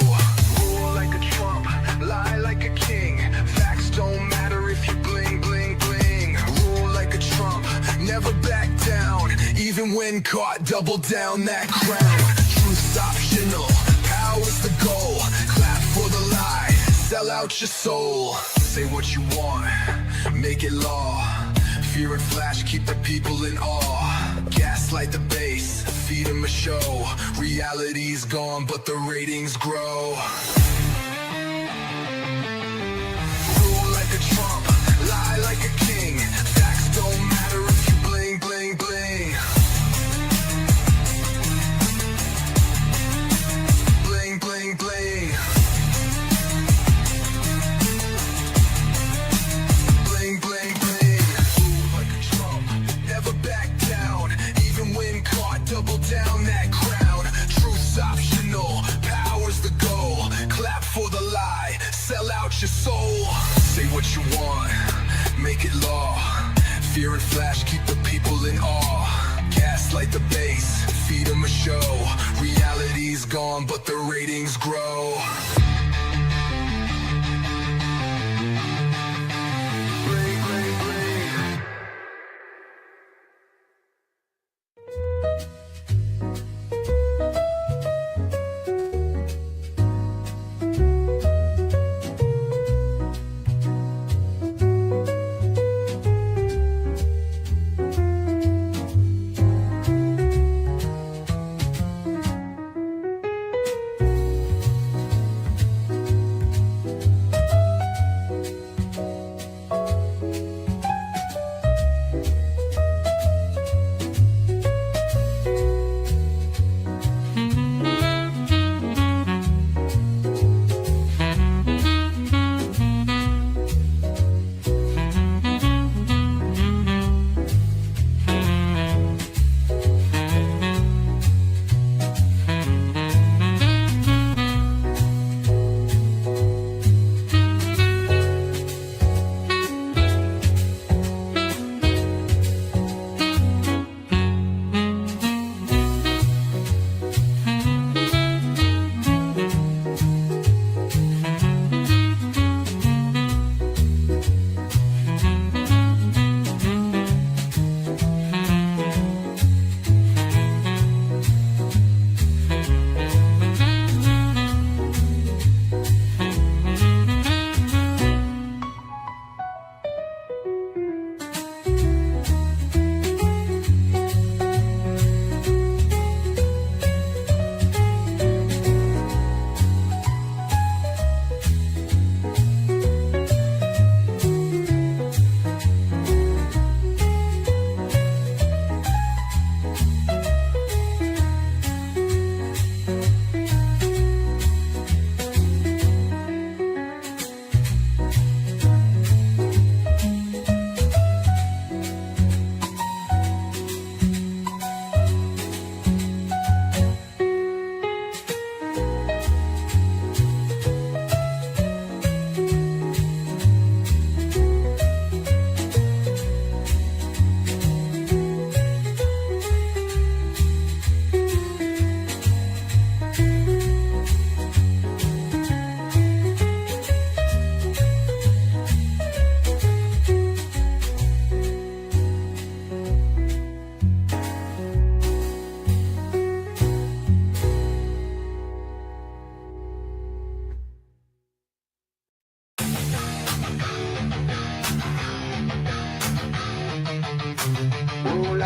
Rule like a Trump, lie like a king. Facts don't matter if you bling, bling, bling. Rule like a Trump, never back down. Even when caught, double down that crown. Truth's optional, power's the goal. Clap for the lie, sell out your soul. Say what you want, make it law. Fear and flash, keep the people in awe. Gaslight the base, feed them a show. Reality's gone, but the ratings grow. Rule like a Trump, lie like a king. Facts don't matter if you bling, bling, bling. Bling, bling, bling. Bling, bling, bling. Rule like a Trump, never back down. Even when caught, double down that crown. Truth's optional, power's the goal. Clap for the lie, sell out your soul. Say what you want, make it law. Fear and flash, keep the people in awe. Gaslight the base, feed them a show. Reality's gone, but the ratings grow.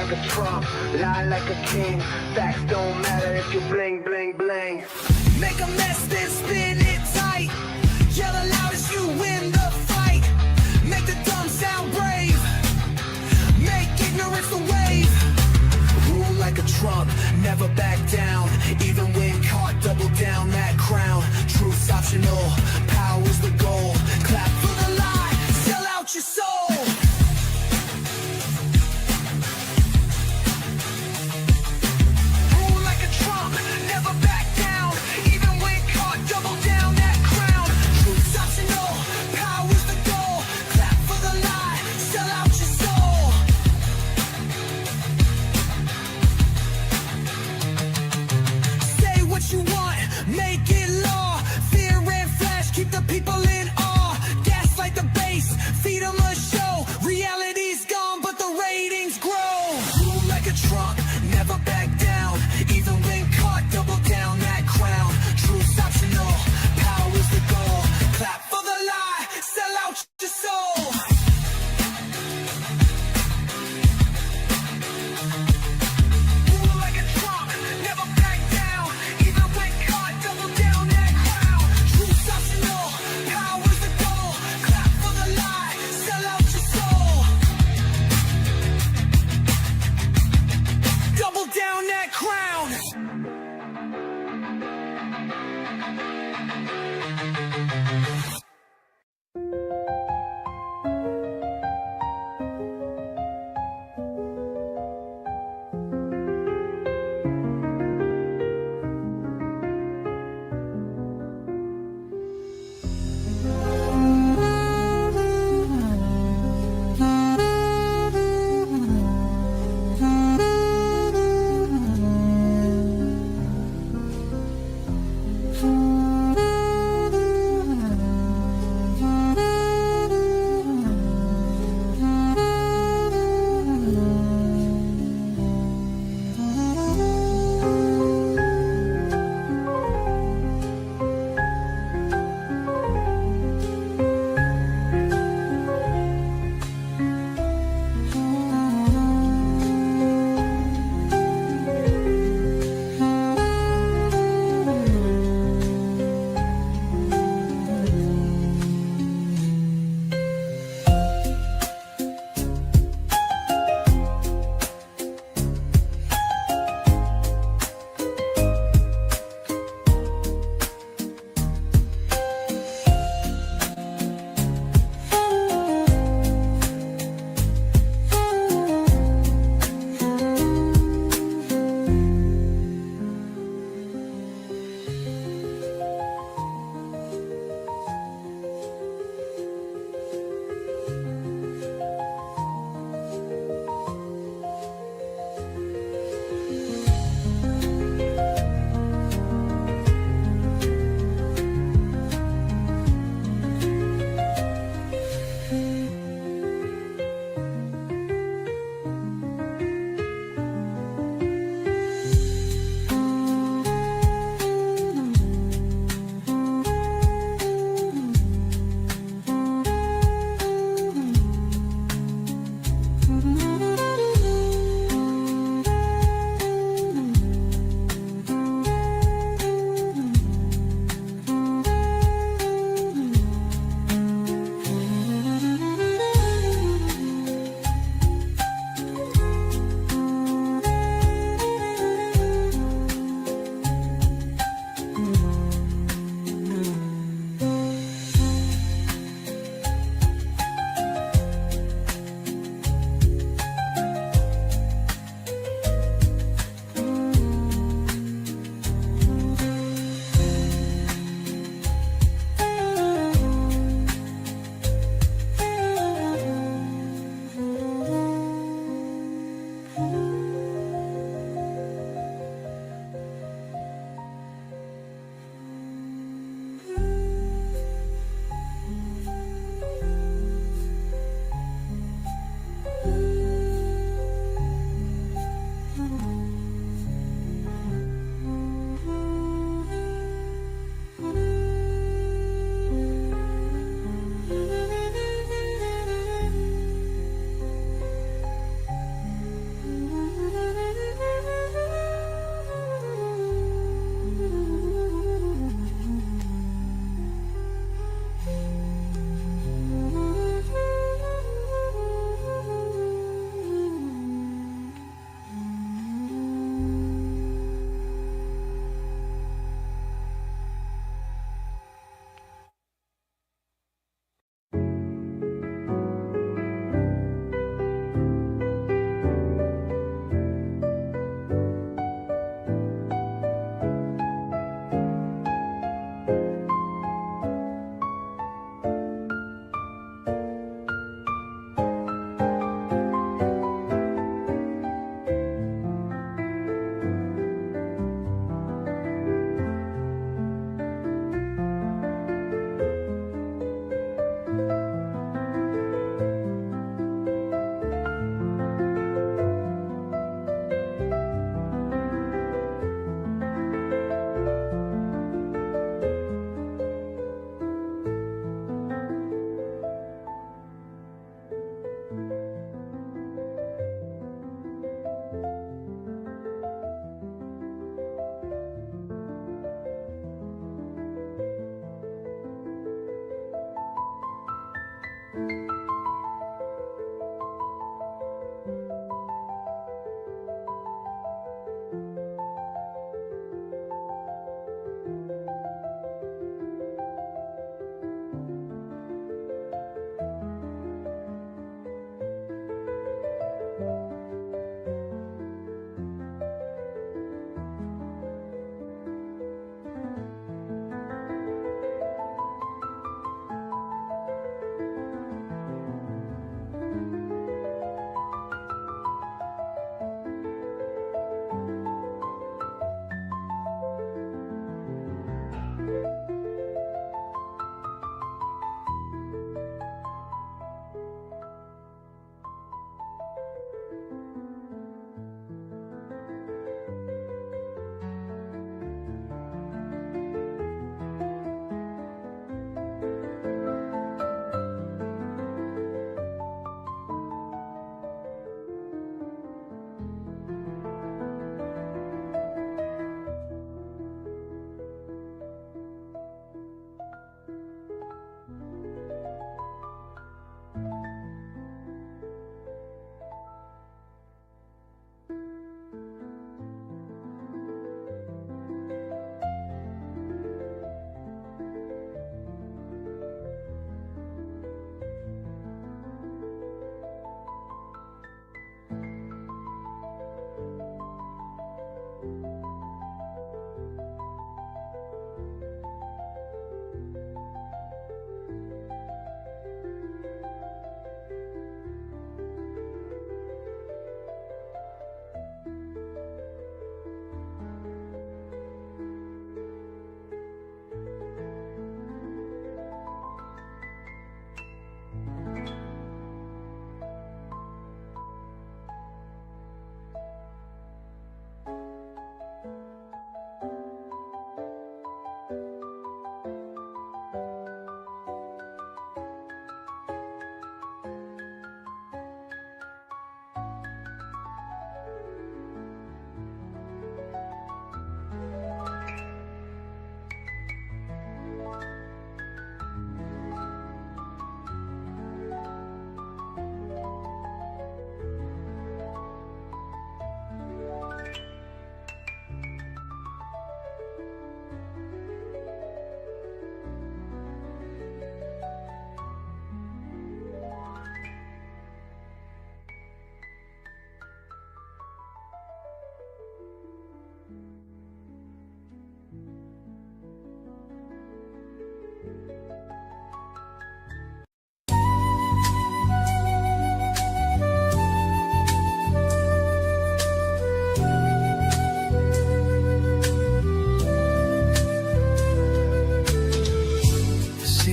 like a Trump, lie like a king. Facts don't matter if you bling, bling, bling. Make a mess, then spin it tight. Yell the loudest, you win the fight. Make the dumb sound brave. Make ignorance the wave. Rule like a Trump, never back down. Even when caught, double down that crown. Truth's optional, power's the goal. Clap for the lie, sell out your soul. Rule like a Trump, never back down. Even when caught, double down that crown. Truth's optional, power's the goal. Clap for the lie, sell out your soul. Say what you want, make it law. Fear and flash, keep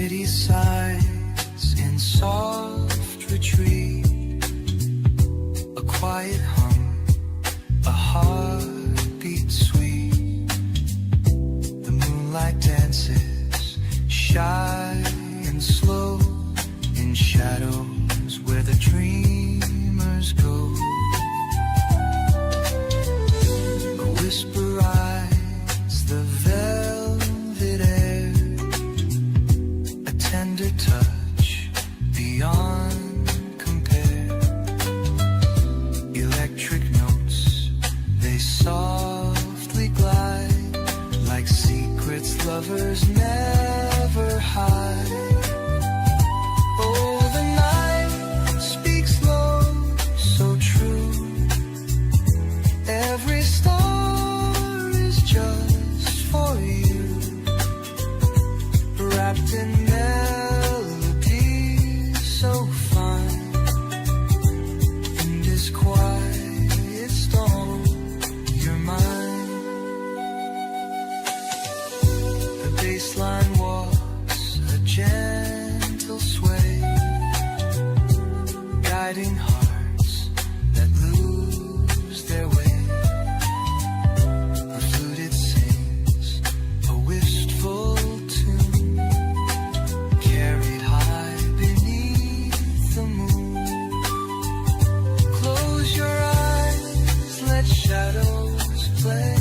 city sighs in soft retreat, a quiet hum, a heartbeat sweet. The moonlight dances shy and slow in shadows where the dreamers go. A whisper rides the velvet air, a tender touch beyond compare. Electric notes, they softly glide like secrets lovers never hide. Oh, the night speaks low, so true. Every star is just for you, wrapped in melody so fine. In this quiet storm, you're mine. The baseline walks a gentle sway, guiding hearts that lose their way. The flute it sings a wistful tune, carried high beneath the moon. Close your eyes, let shadows play.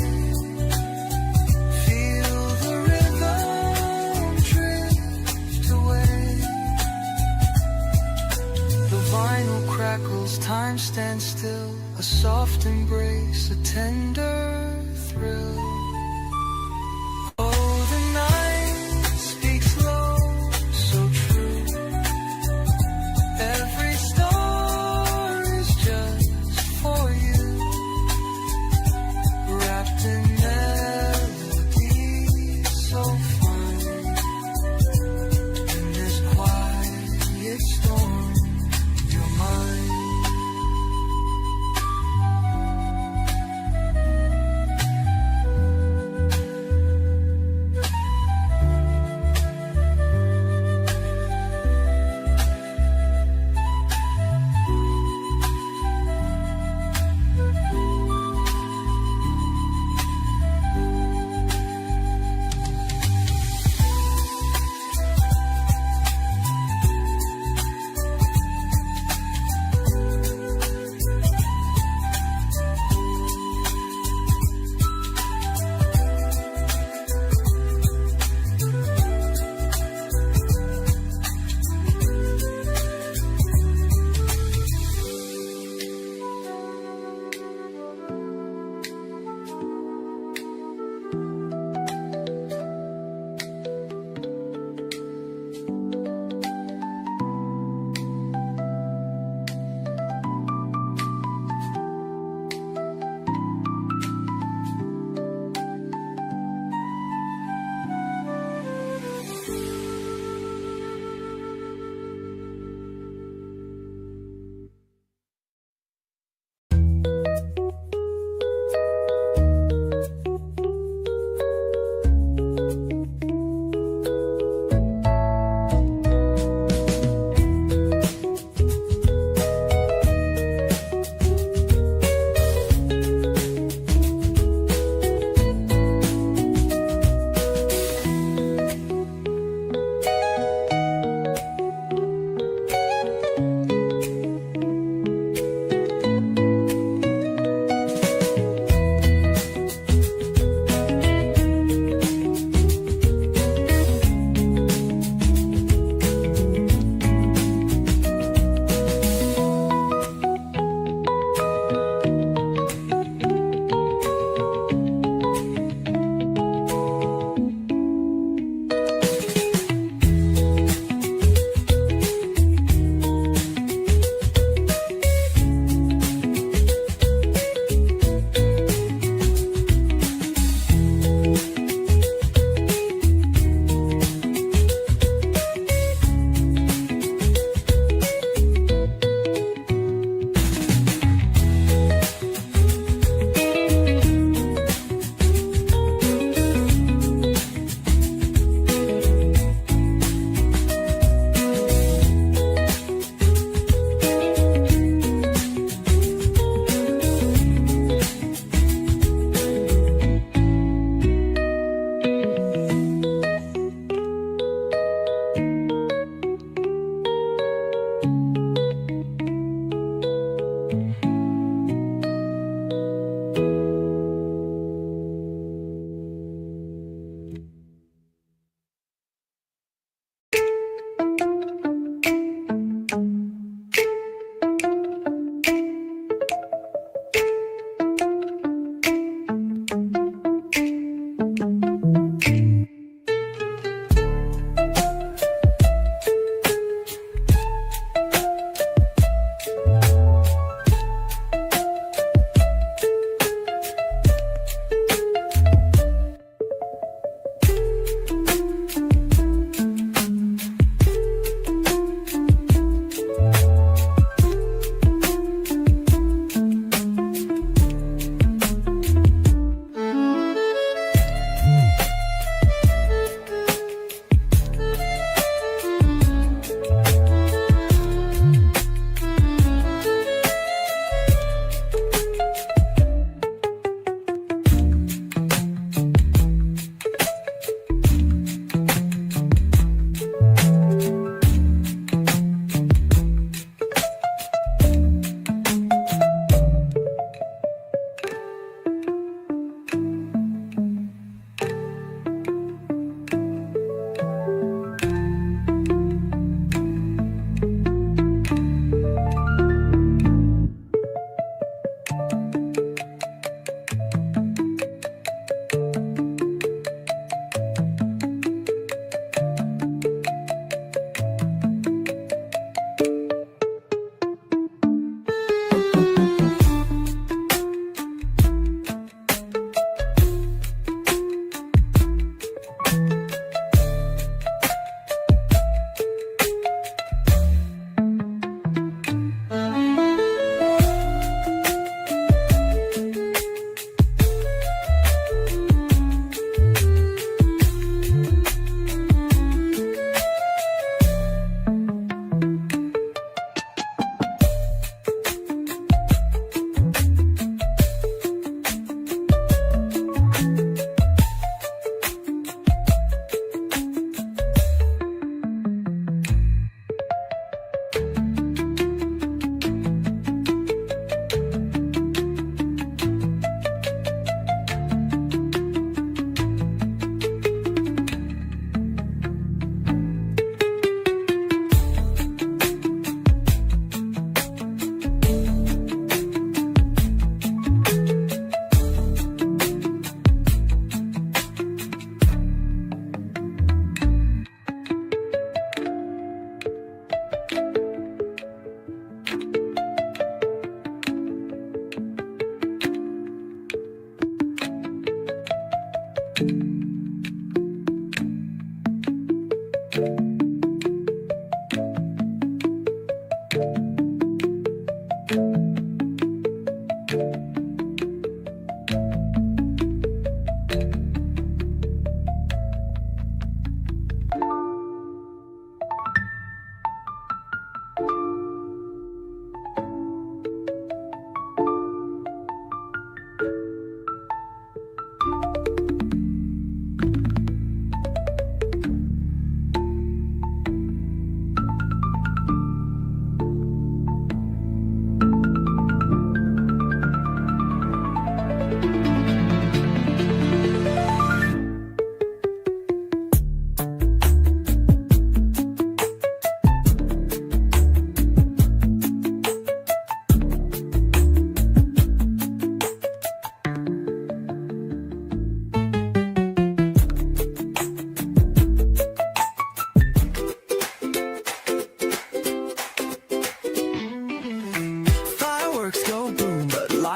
Feel the rhythm drift away. The vinyl crackles, time stands still, a soft embrace, a tender thrill. Oh, the night speaks low, so true. Every star is just for you, wrapped in melody so fine. In this quiet storm, you're mine.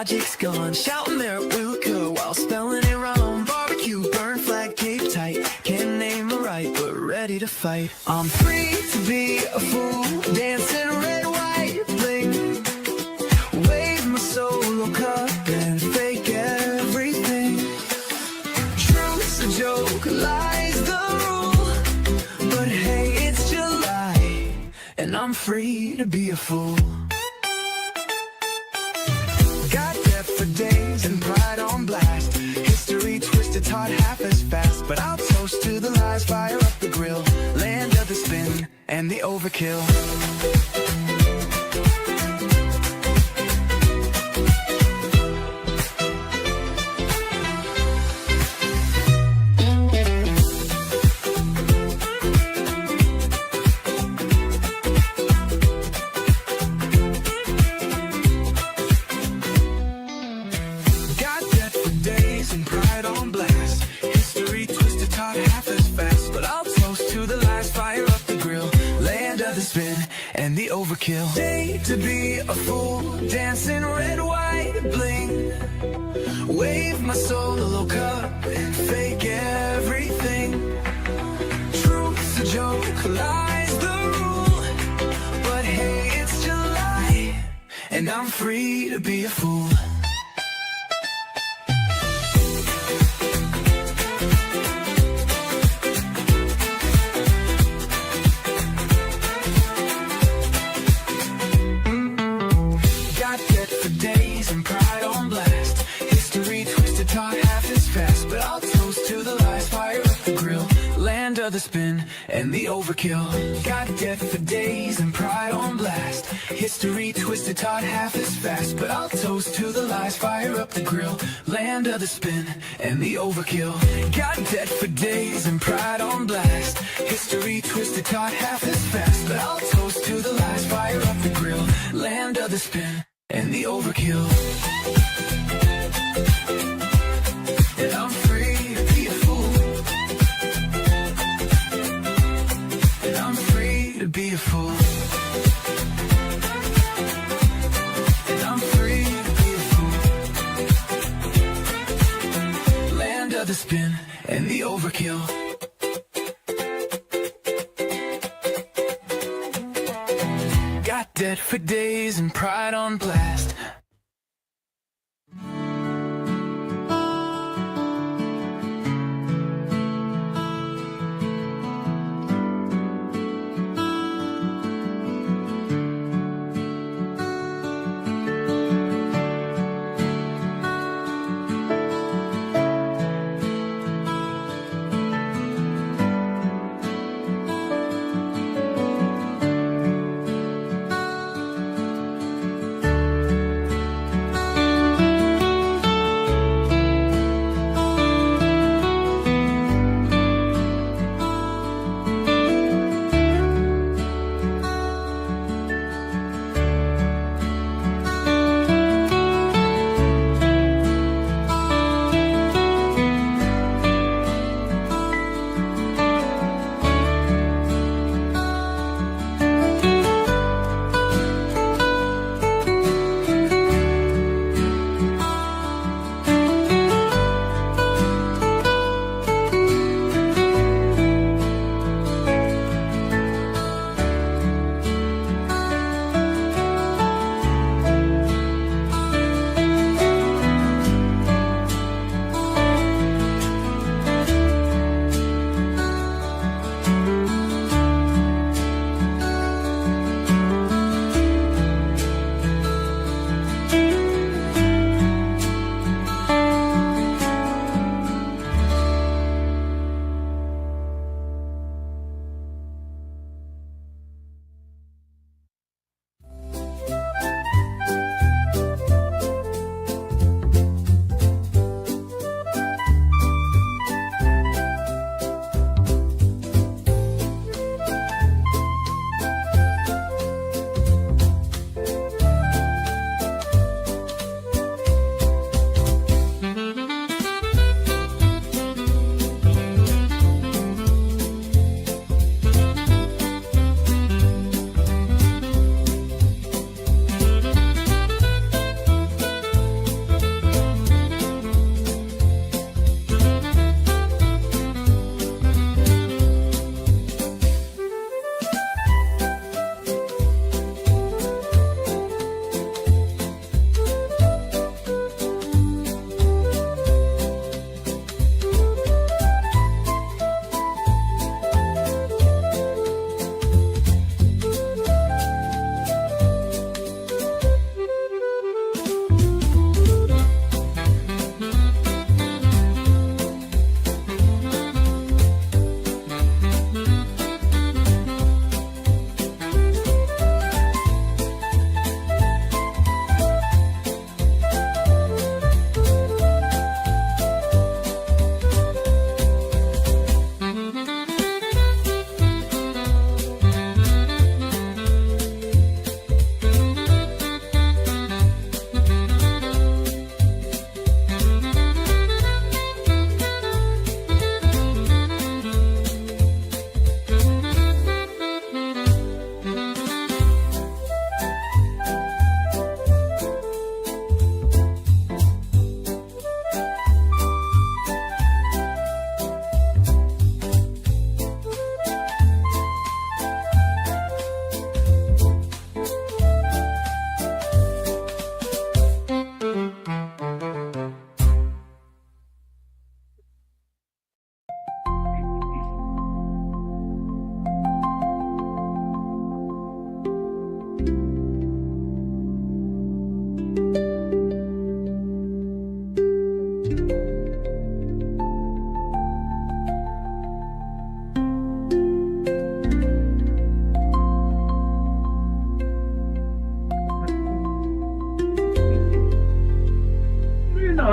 logic's gone. Shouting there at Wilco while spelling it wrong. Barbecue, burn flag, cape tight. Can't name a right, but ready to fight. I'm free to be a fool, dancing red, white, bling. Wave my solo cup and fake everything. Truth's a joke, lies the rule. But hey, it's July, and I'm free to be a fool. Got death for days and pride on blast. History twisted, taught half as fast. But I'll toast to the lies, fire up the grill. Land of the spin and the overkill. Got death for days and pride on blast. History twisted, taught half as fast. But I'll toast to the lies, fire up the grill. Land of the spin and the overkill. Day to be a fool, dancing red, white, bling. Wave my solo cup and fake everything. Truth's a joke, lies the rule. But hey, it's July, and I'm free to be a fool. Got debt for days and pride on blast. History twisted, taught half as fast. But I'll toast to the lies, fire up the grill. Land of the spin and the overkill. Got debt for days and pride on blast. History twisted, taught half as fast. But I'll toast to the lies, fire up the grill. Land of the spin and the overkill. Got debt for days and pride on blast. History twisted, taught half as fast. But I'll toast to the lies, fire up the grill. Land of the spin and the overkill. And I'm free to be a fool. And I'm free to be a fool. And I'm free to be a fool. Land of the spin and the overkill. Got debt for days and pride on blast.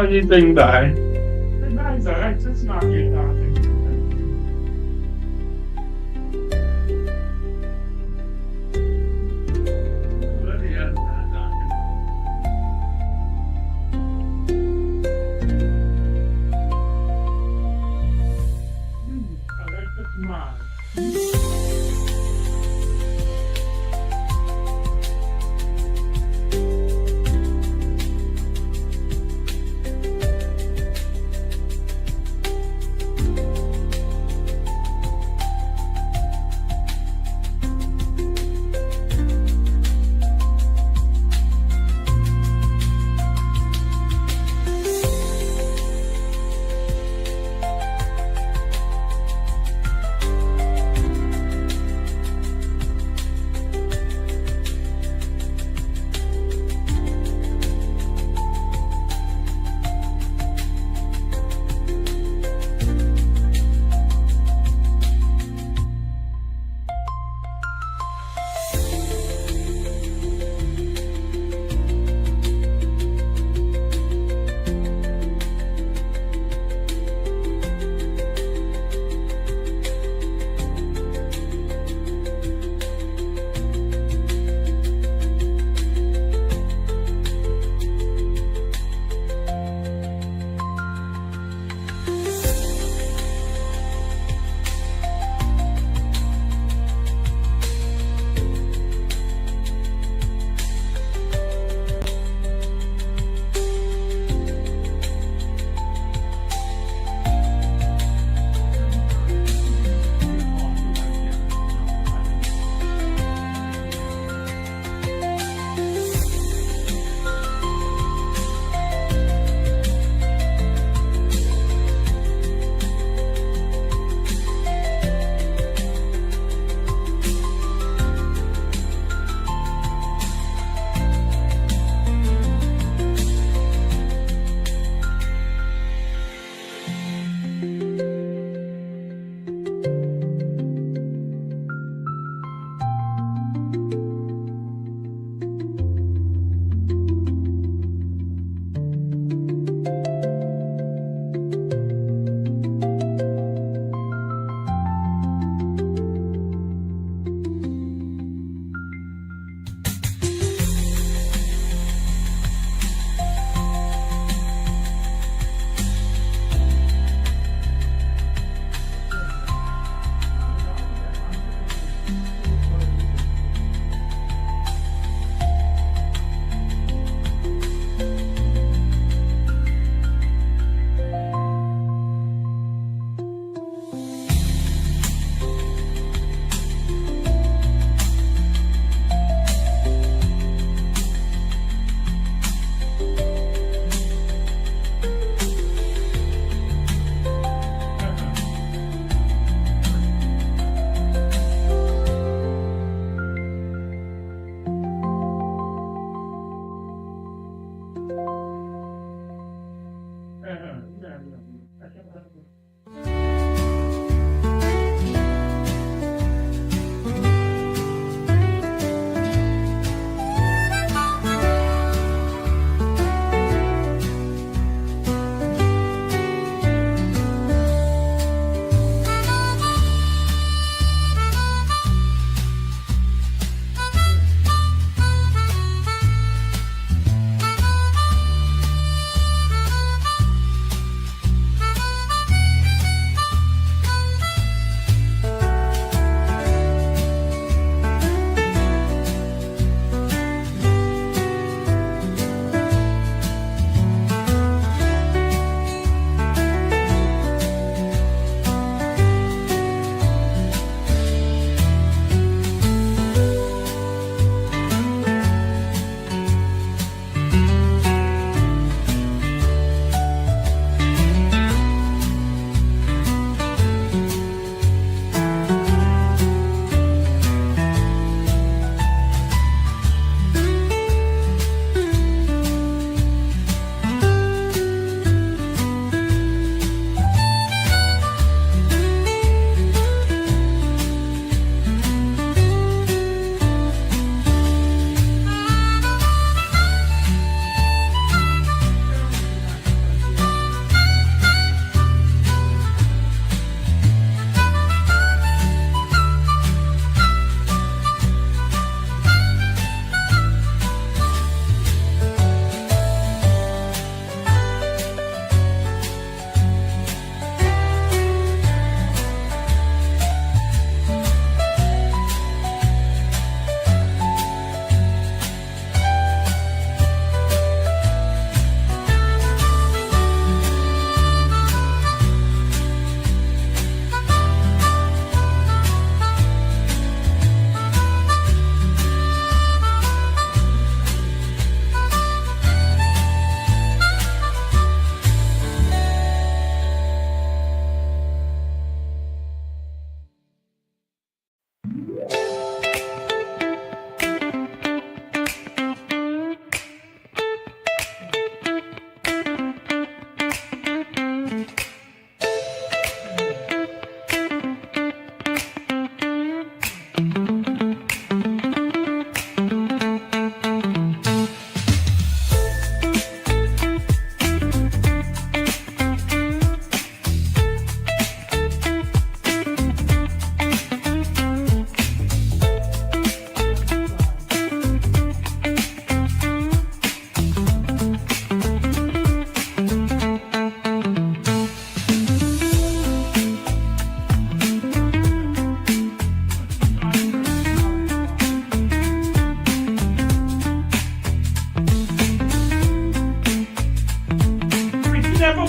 anything die. The guys are right, it's not you talking.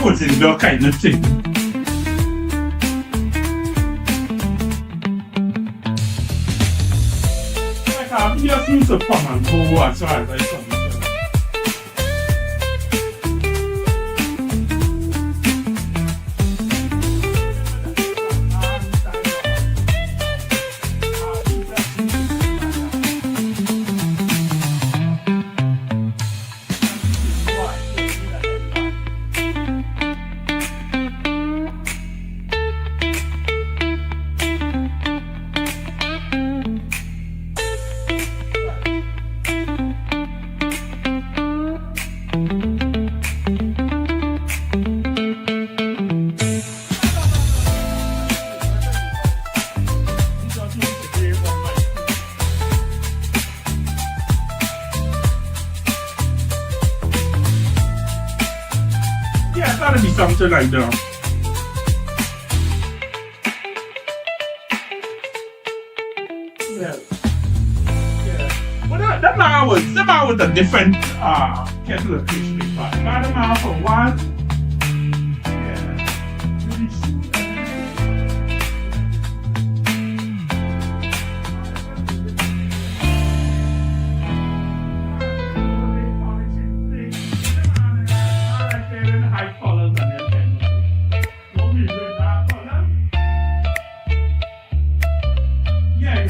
foot in that kind of thing. Like, he just needs to come and go as far as I come. Yeah, it's gotta be something like that. Yeah. Well, that man was a different kettle of fish before. Got him out for one. Yeah. Really shoot that. High colors and everything. Don't be doing that color. Yeah.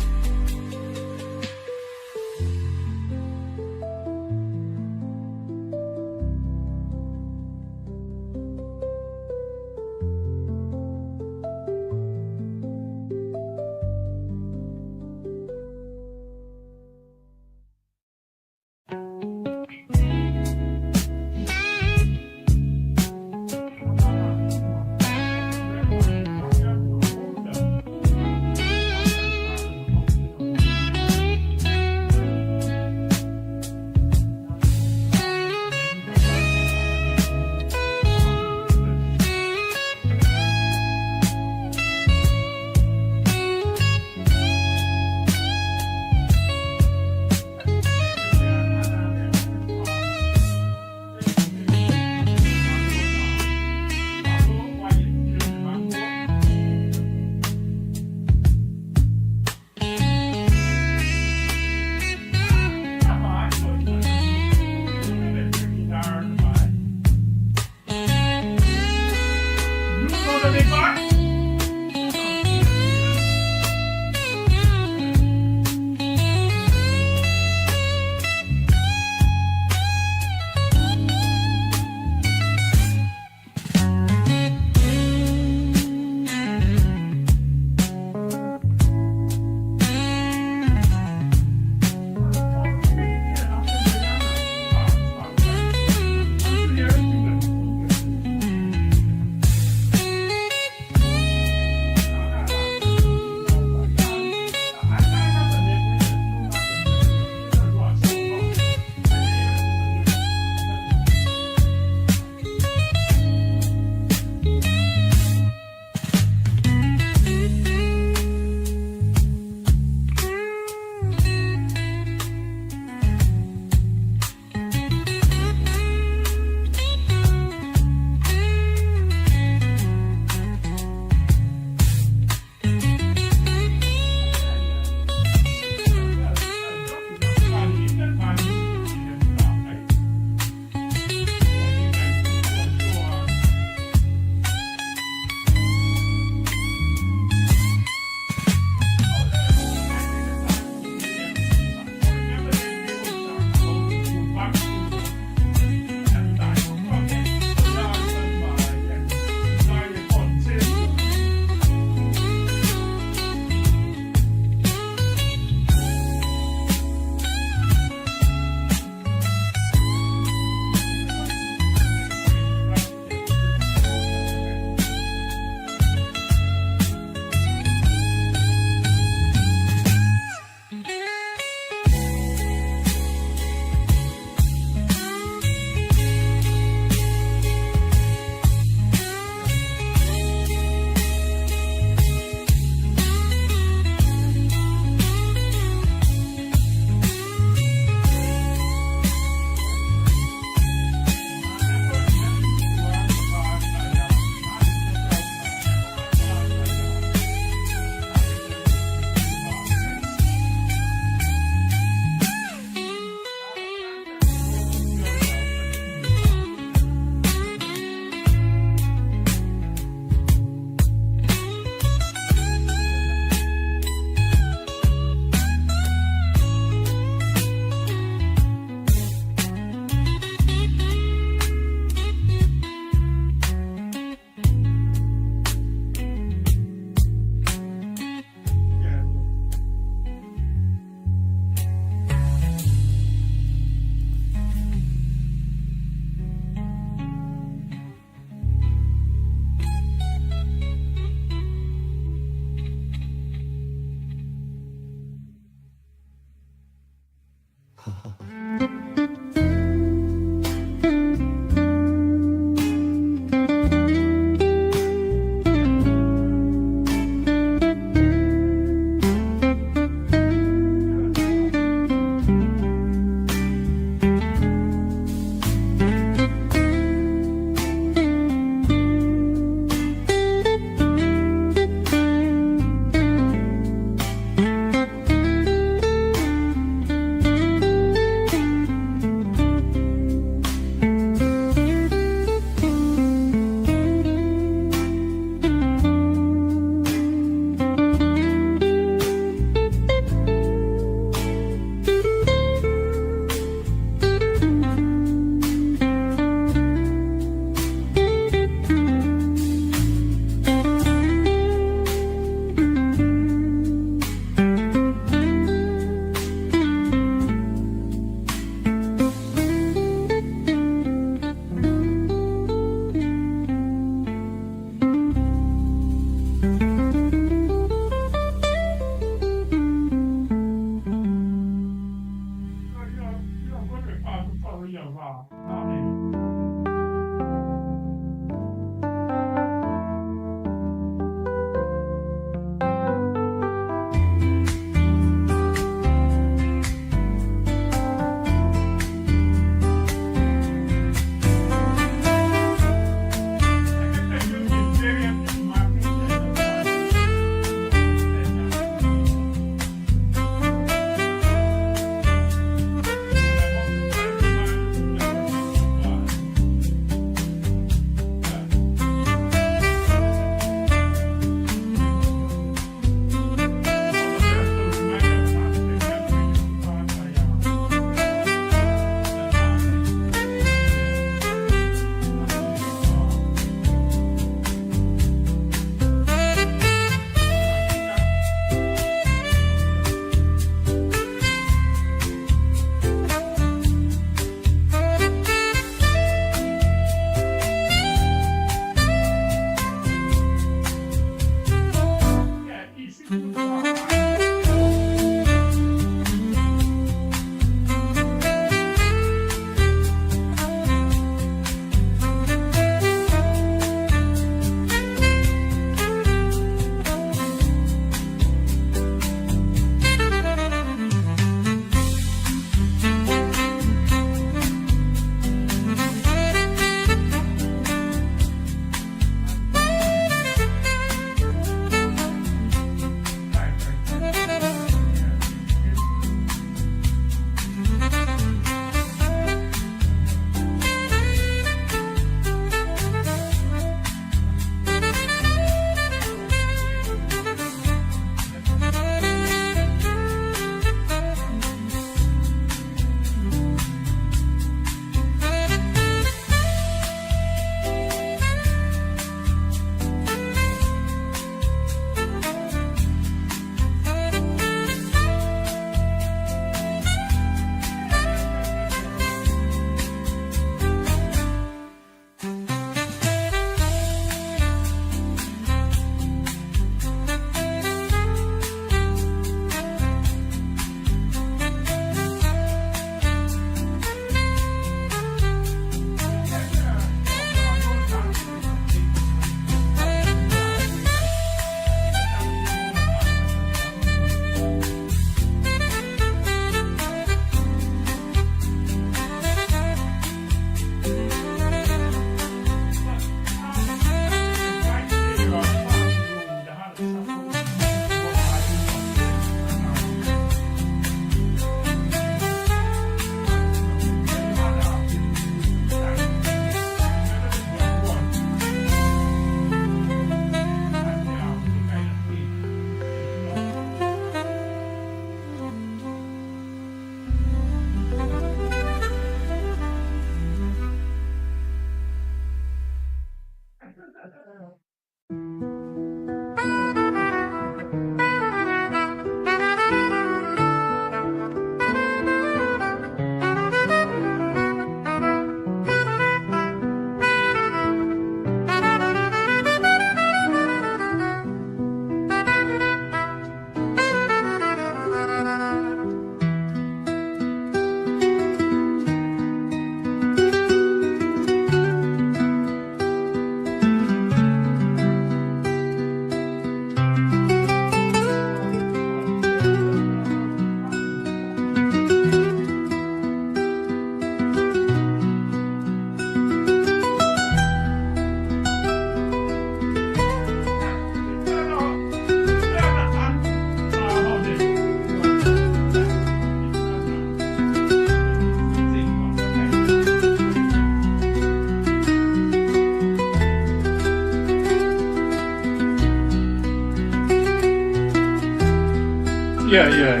Yeah.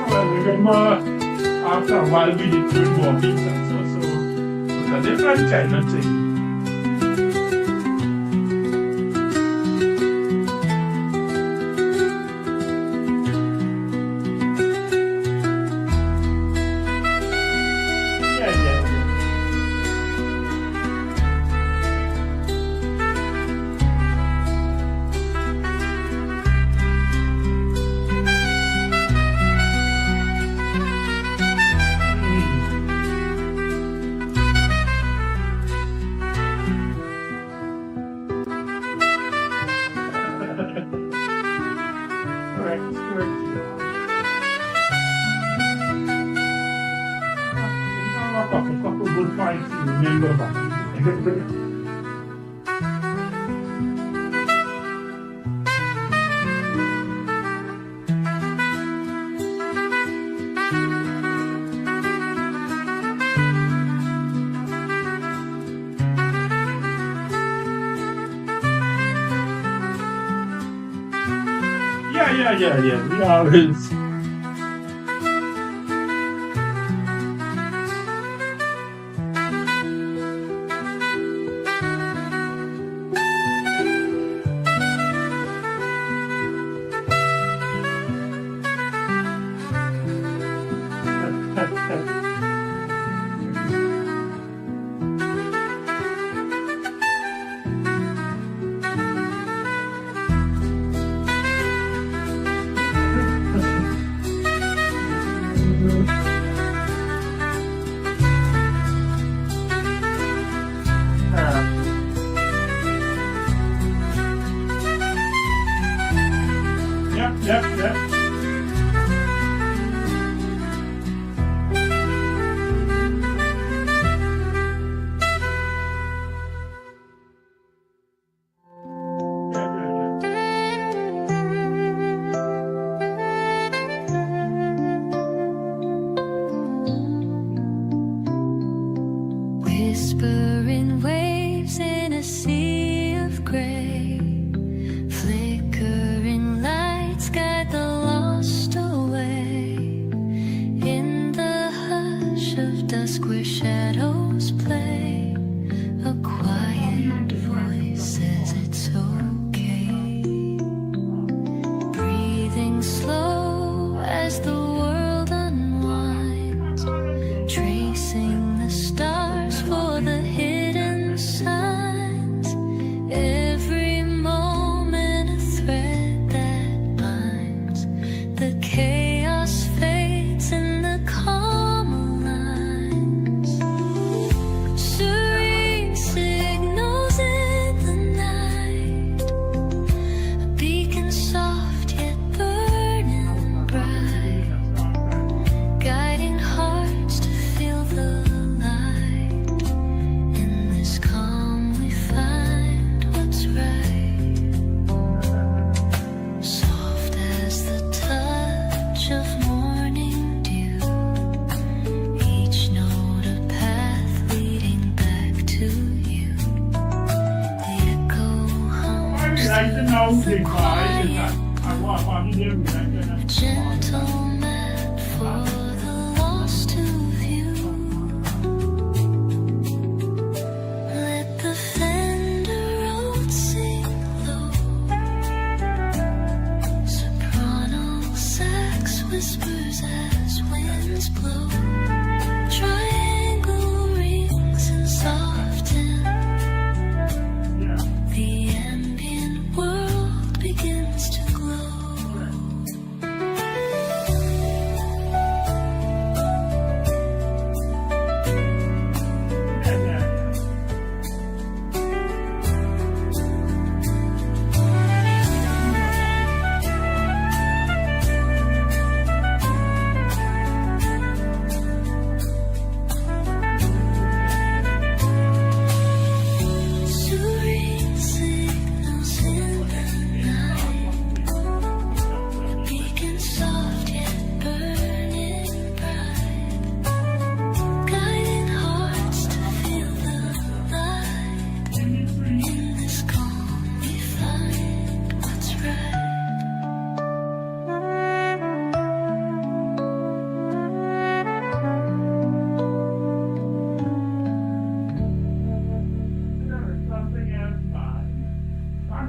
Well, remember, after a while we did doing more things and so it's a different kind of thing. Yeah. Correct. A couple good points to remember back. Yeah. We always. Yep. Whispering waves in a sea of gray, flickering lights guide the lost away. In the hush of dusk where shadows play, a quiet voice says it's okay. Breathing slow as the world unwinds, tracing the stars for the hidden signs. Every moment a thread that binds. The chaos fades in the calm aligns. Serene signals in the night, a beacon soft yet burning bright, guiding hearts to feel the light. In this calm we find what's right, soft as the touch of morning dew, each note a path leading back to you. The echo hums the quiet, a gentle mat for the lost to view. Let the fender road sing low, soprano sax whispers as winds blow. Triangle rings and soften, the ambient world begins to glow.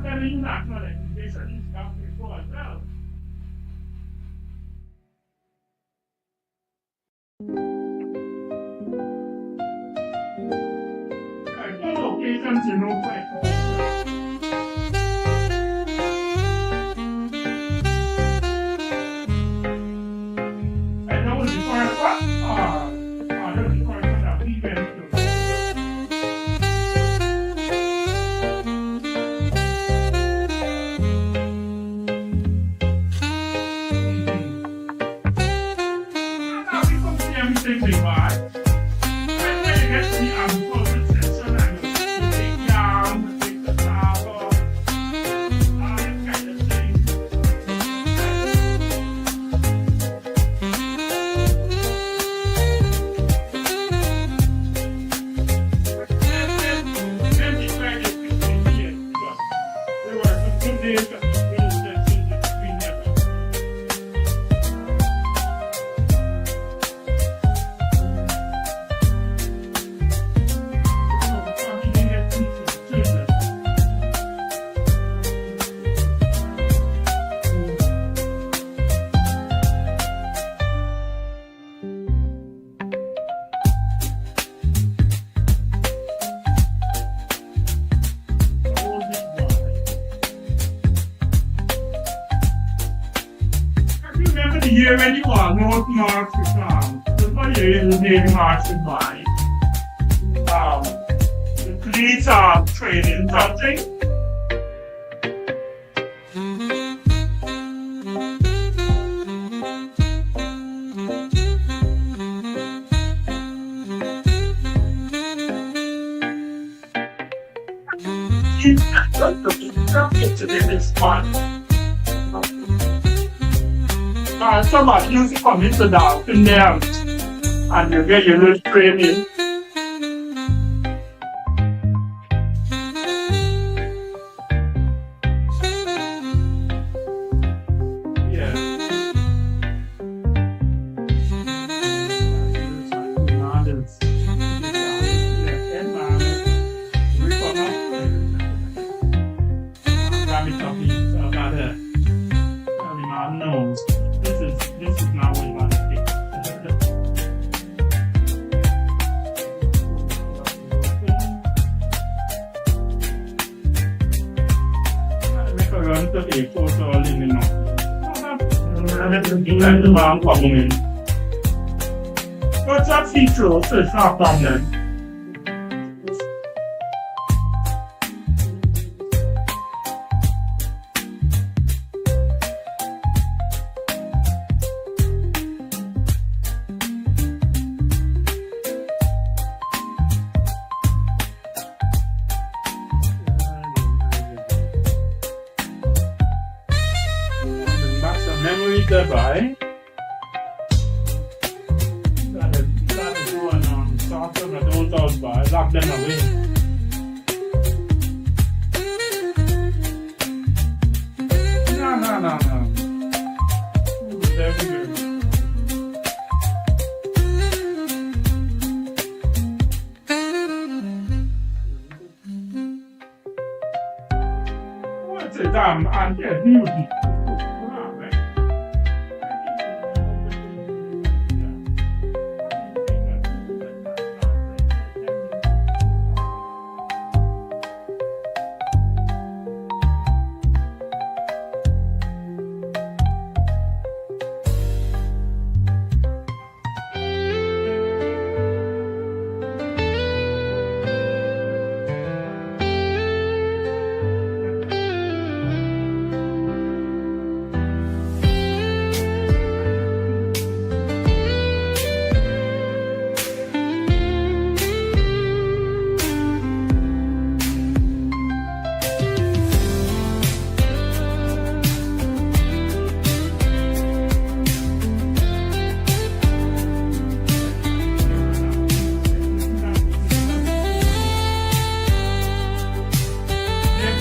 very national education is coming before as well. Locations in Oakland. I know the current one, I know the current one that we went to. Now we come see everything we buy. When you get to the agriculture section and you take yam, you take cassava, all that kind of thing. Then the credit is in here because there were some good days that we just in between there. Remember the year when you are North March to come? Before you in the Navy March to buy. The police are training something. To this one. Somebody used to come into that in there and you get your little training. Yeah. No, this is not what you want to take. Make a run to a photo all in the north. Let the man come in. What's that feature? So it's not a problem. Memory thereby. Gotta go and sort them and those out by, lock them away. No. Very good. What's it? And get beauty.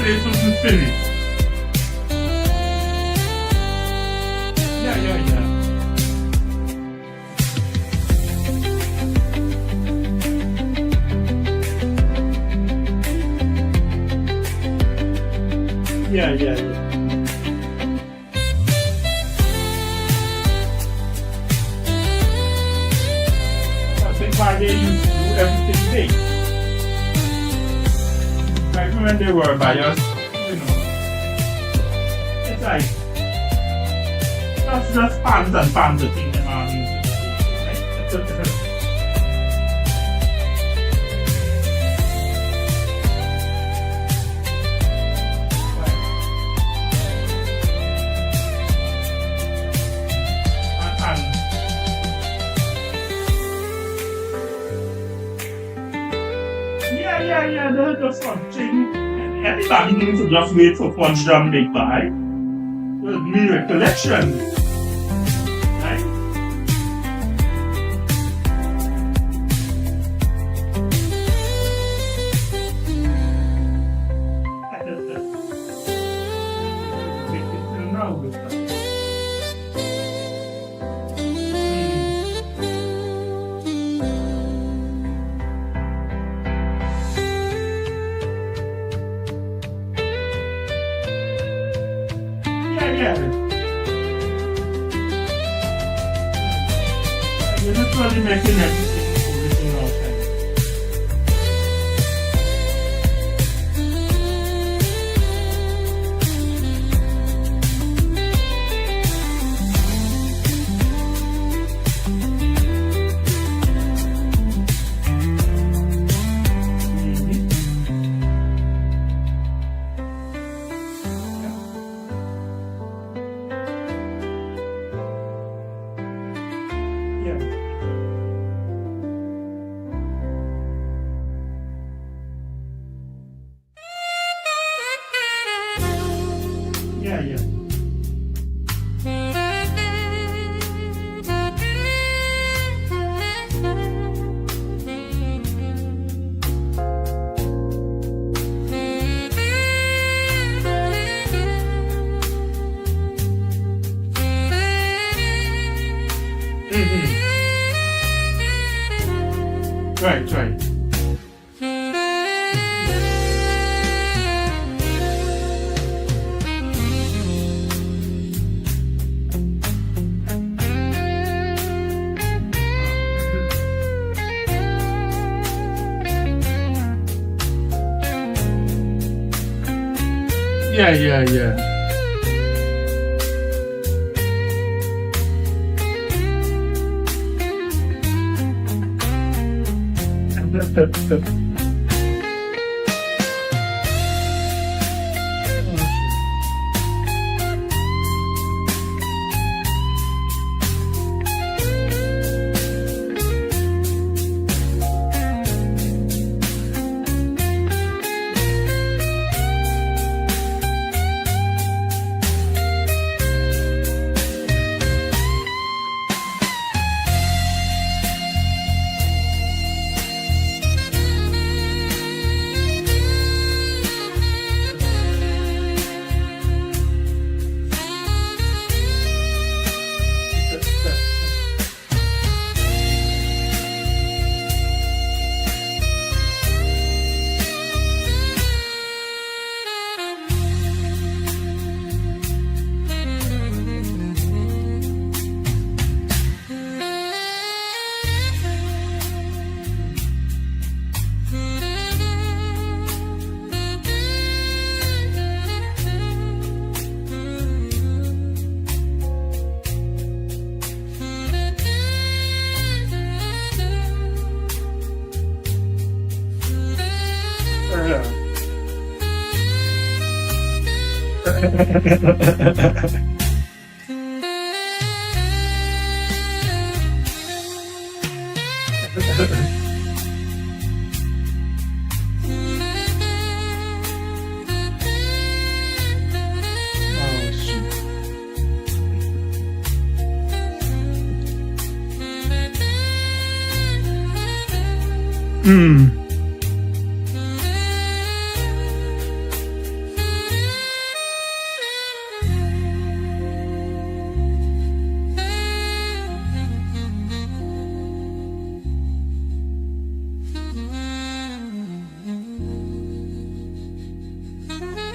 Place wasn't finished. Yeah. Yeah. I think why they used to do everything big. Like when they were by us, it's like that's just fans and fans of thing them are music, right? Yeah, they're just watching. Everybody needs to just wait for one drum big buy. With me recollection. Right? Now with that. You're literally making everything original time. Yeah. Right.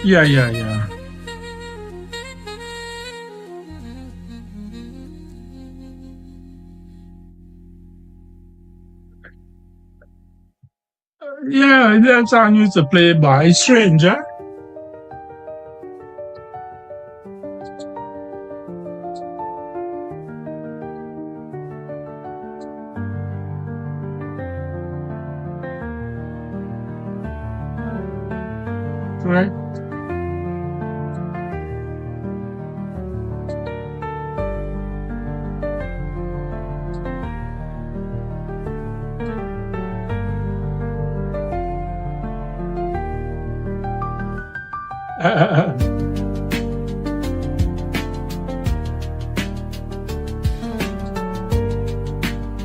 Yeah. Yeah. Yeah, that song used to play by Stranger. Right?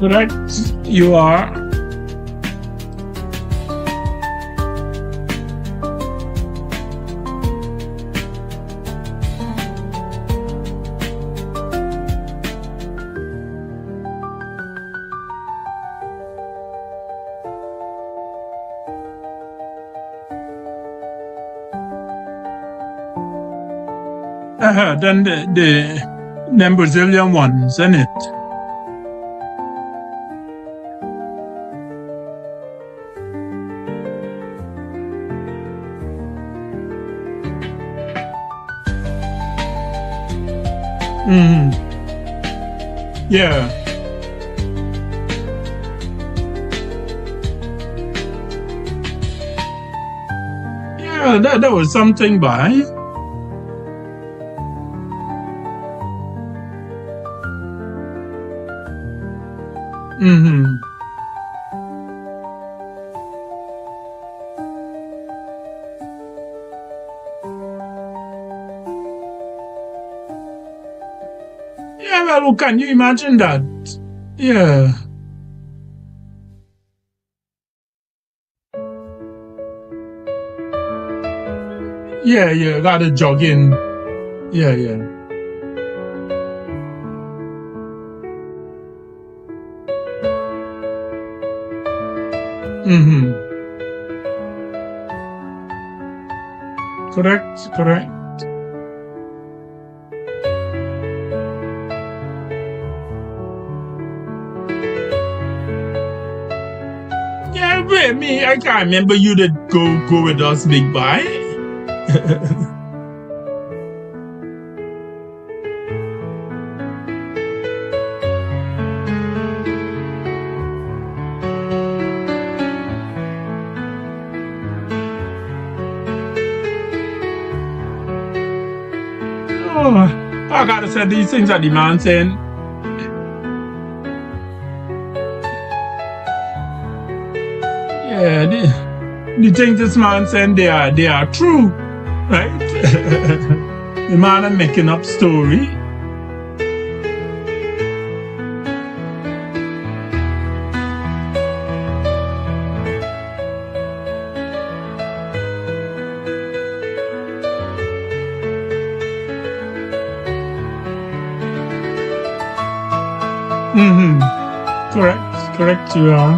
Correct. You are. Then the Brazilian ones, isn't it? Yeah. Yeah, that was something by. Yeah, well, can you imagine that? Yeah. Yeah, gotta jog in. Yeah. Correct. Yeah, wait, me, I can't remember you did go with us, big boy. I gotta say these things are Dymentionz. Yeah, the things this man saying they are true, right? The man is making up story. Correct, you are.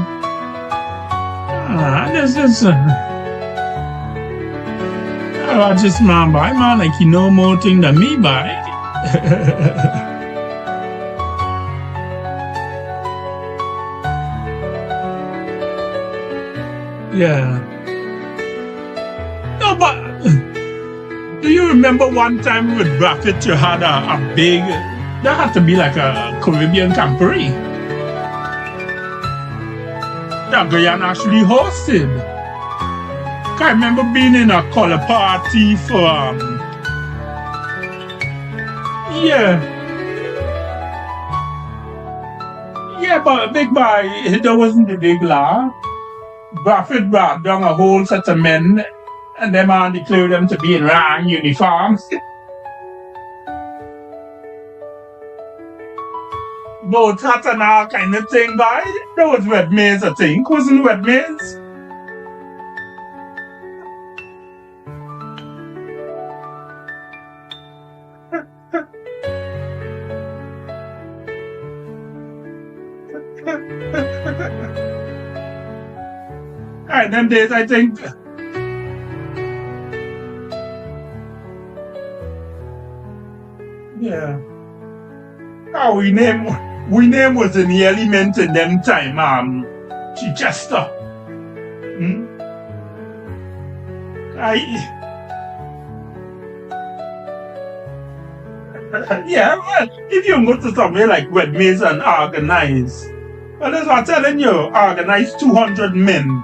This is I just man like he know more thing than me by. Yeah. No, but do you remember one time with Buffett you had a big, that had to be like a Caribbean camporee that Guyana actually hosted. I remember being in a color party for but big boy, there wasn't a big law. Buffett brought down a whole set of men and them man declared them to be in rang uniforms. Both hats and all kind of thing, boy. That was Red Maze, I think. Wasn't Red Maze? Alright, them days I think. Yeah. Oh, we name was in the element in them time, Chichester. Yeah, well, if you go to somewhere like Wednesdays and organize, well, that's what I'm telling you, organize 200 men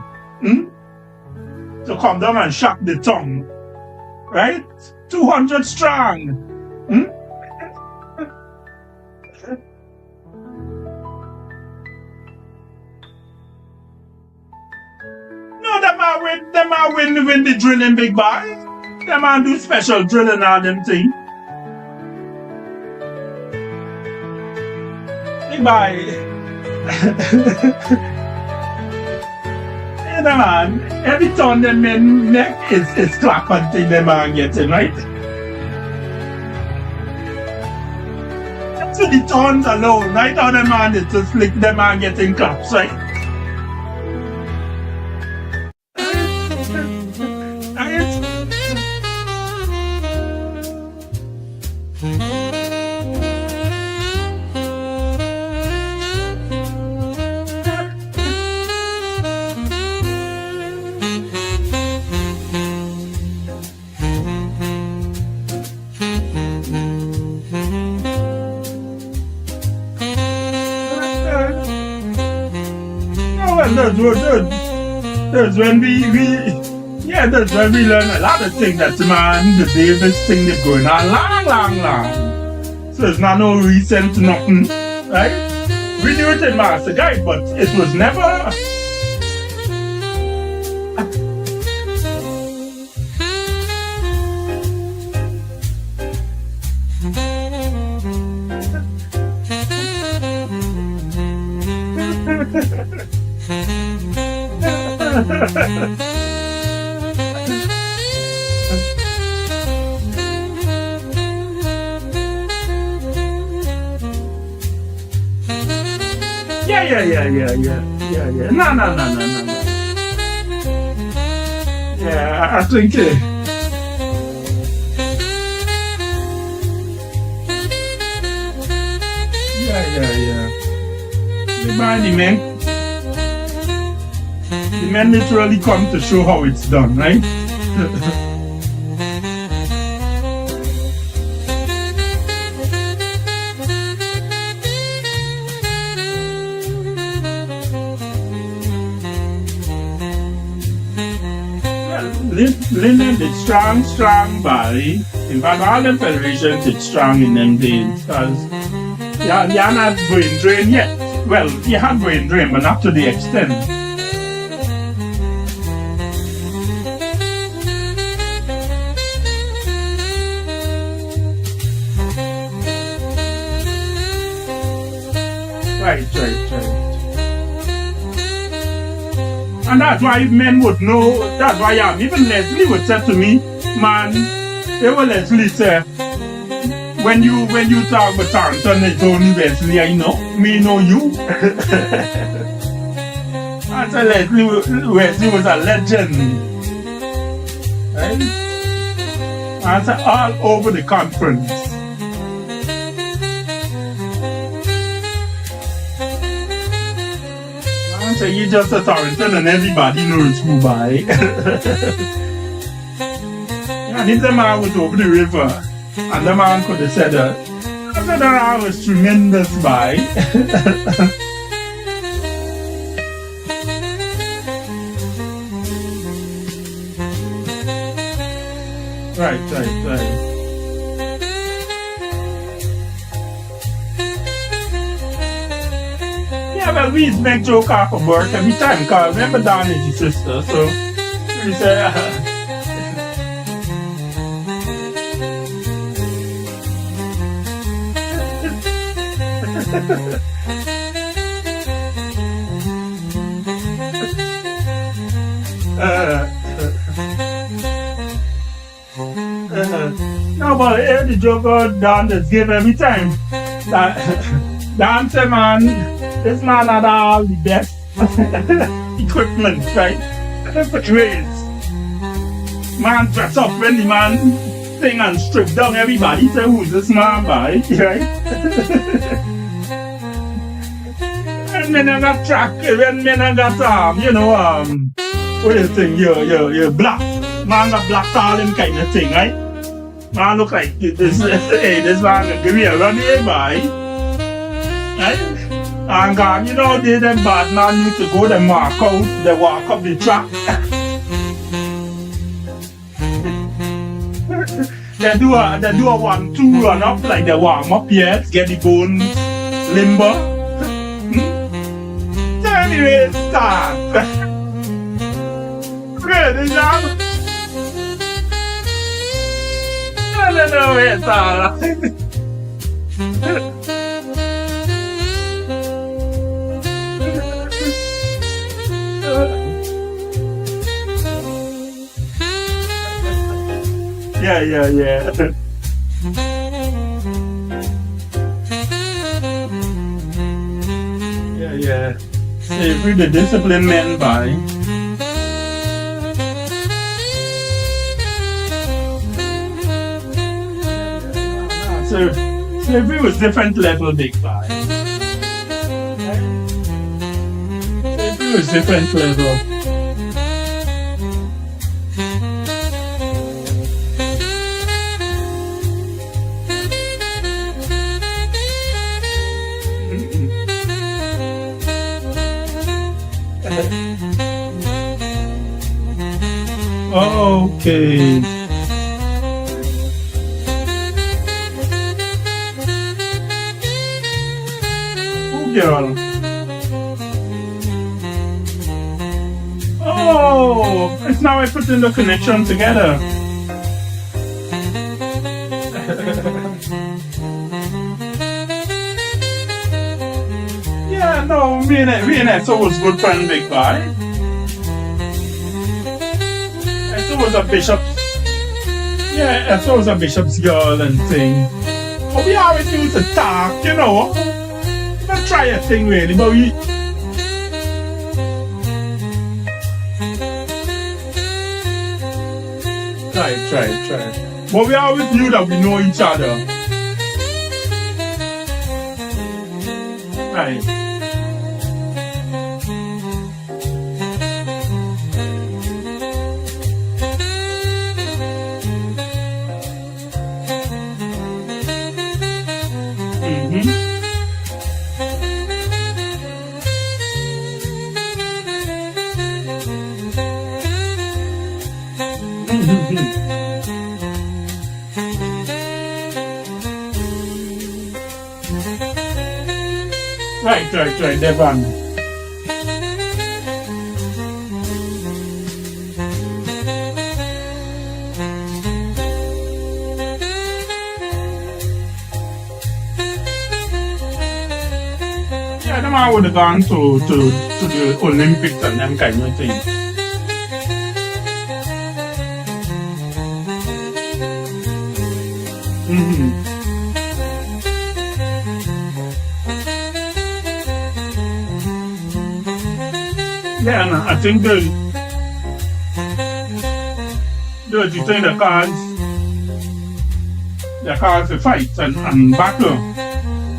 to come down and shock the tongue, right? 200 strong. No, them are win the drilling, big boy. Them are do special drilling on them thing. Big boy. Yeah, man. Every time them men neck is clap and thing them are getting, right? So the tones alone, right? How them man is just like them are getting claps, right? That's when that's when we learn a lot of things that man, the Davis thing that's going on long. So it's not no recent nothing, right? We knew it in Master Guide, but it was never. Yeah. No. Yeah, I think Yeah. The men literally come to show how it's done, right? Linen did strong body. In fact, all the federations did strong in them days because you're not brain drain yet. Well, you had brain drain, but not to the extent. Right. And that's why men would know, that's why even Leslie would say to me, man, Leslie say, when you talk about Tarleton, it's only Leslie I know, me know you. I said Leslie was a legend. Right? I said all over the conference. So you just a Tarleton and everybody knows who by. And if the man was over the river and the man could have said that, I said that was tremendous by. Right. Well, we make joke off of work every time because remember Don is your sister, so we say no, but the joke Don just give every time. Don say, man, this man had all the best equipment, right? Different ways. Man dress up when the man sing and strip down everybody. Say, who's this man by? Right? When men I got track, when men I got what do you think? You're black. Man got black all them kind of thing, right? Man look like this. Hey, this man gonna give me a run here, boy. Right? And God, you know, they them bad man need to go them walk out, they walk up the track. They do a 1-2 run up like they warm up here, get the bones limber. So anyway, start. Ready, John? No, it's all. Yeah. Yeah. Every the disciplined men by. So slavery was different level, big guy. Slavery was different level. Okay. Girl. Oh, it's now I put in the connection together. Yeah, no, me and Esso was good friend, big boy. Esso was a bishop. Yeah, Esso was a bishop's girl and thing. But we always used to talk, you know. Not try a thing really, but we try. But we always knew that we know each other. Right. Right, that one. Yeah, the man would have gone to the Olympics and them kind of things. Yeah, and I think the cards to fight and battle.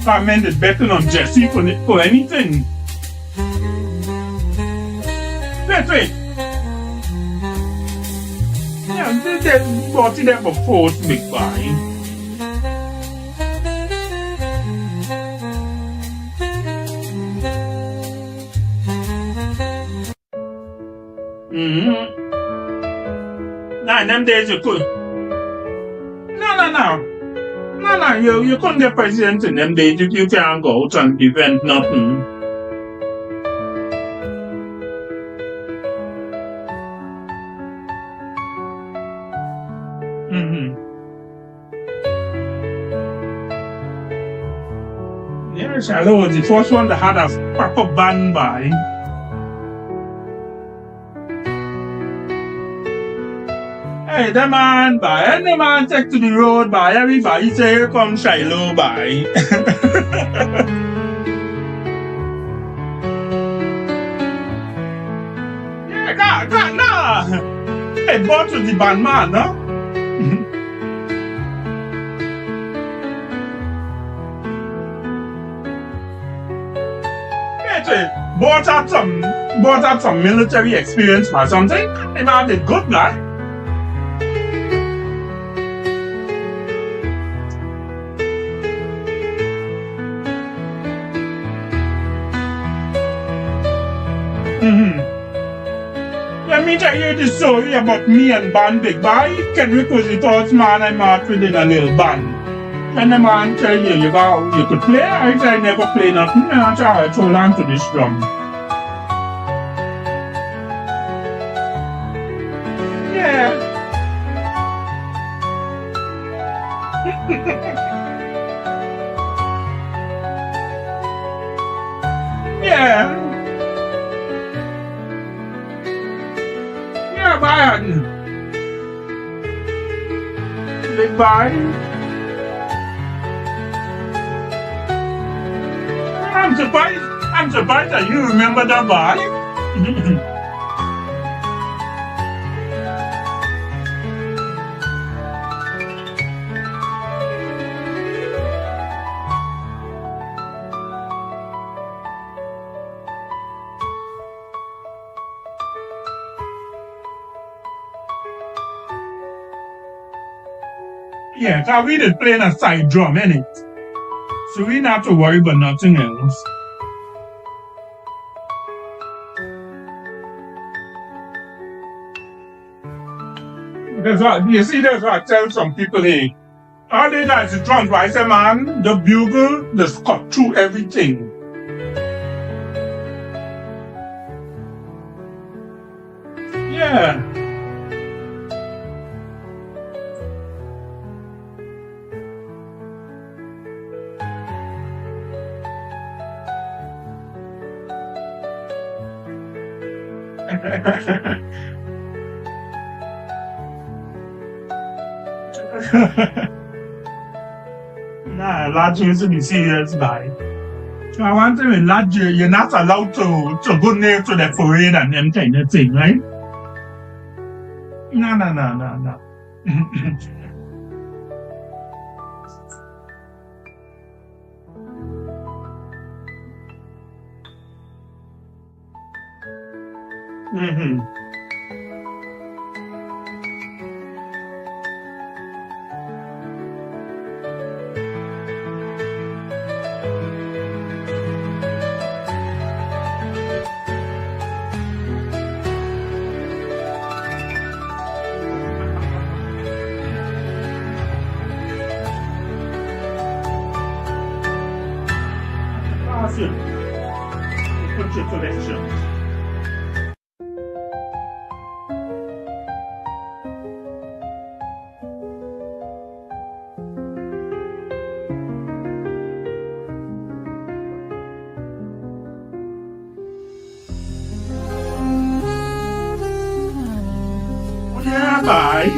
I meant it's betting on Jesse for anything. Wait. Yeah, they bought it there for force, big boy. Nah, in them days you could. No, you couldn't get president in them days. You can't go out and defend nothing. Yeah, Shallow was the first one that had a proper ban by. Hey, the man, by any man take to the road, by everybody say, here comes Shiloh, by. Yeah, God, nah. Hey, bought to the band man, no? Wait, bought out some military experience or something? The man did good, man. Which I hear this story about me and band big boy. Can repositories man I marked within a little band. And the man tell you could play. I say I never play nothing. And I try to hold on to this drum. Yeah. Yeah. Yeah, man. Big boy. I'm surprised that you remember that boy. Yeah, cause we just playing a side drum, innit? So we not have to worry about nothing else. That's what I tell some people, hey, all they got is drums, but I say, man, the bugle just cut through everything. Yeah. Nah, lad, you should be serious, boy. I want to say, lad, you're not allowed to go near to the parade and them kind of thing, right? No. Mm-hmm. Awesome. Put your collections. Yeah, bye.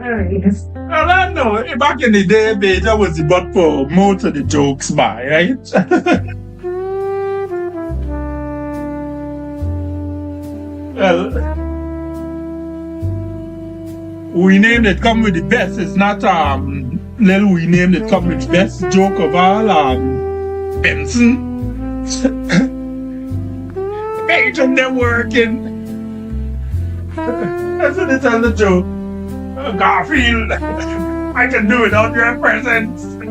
Well, I know, back in the day, babe, that was the butt for most of the jokes, right? Well, we name that come with the best. It's not little we name that come with the best joke of all. Benson. Page of them working. That's what they tell the joke. Garfield, I can do without your presence. And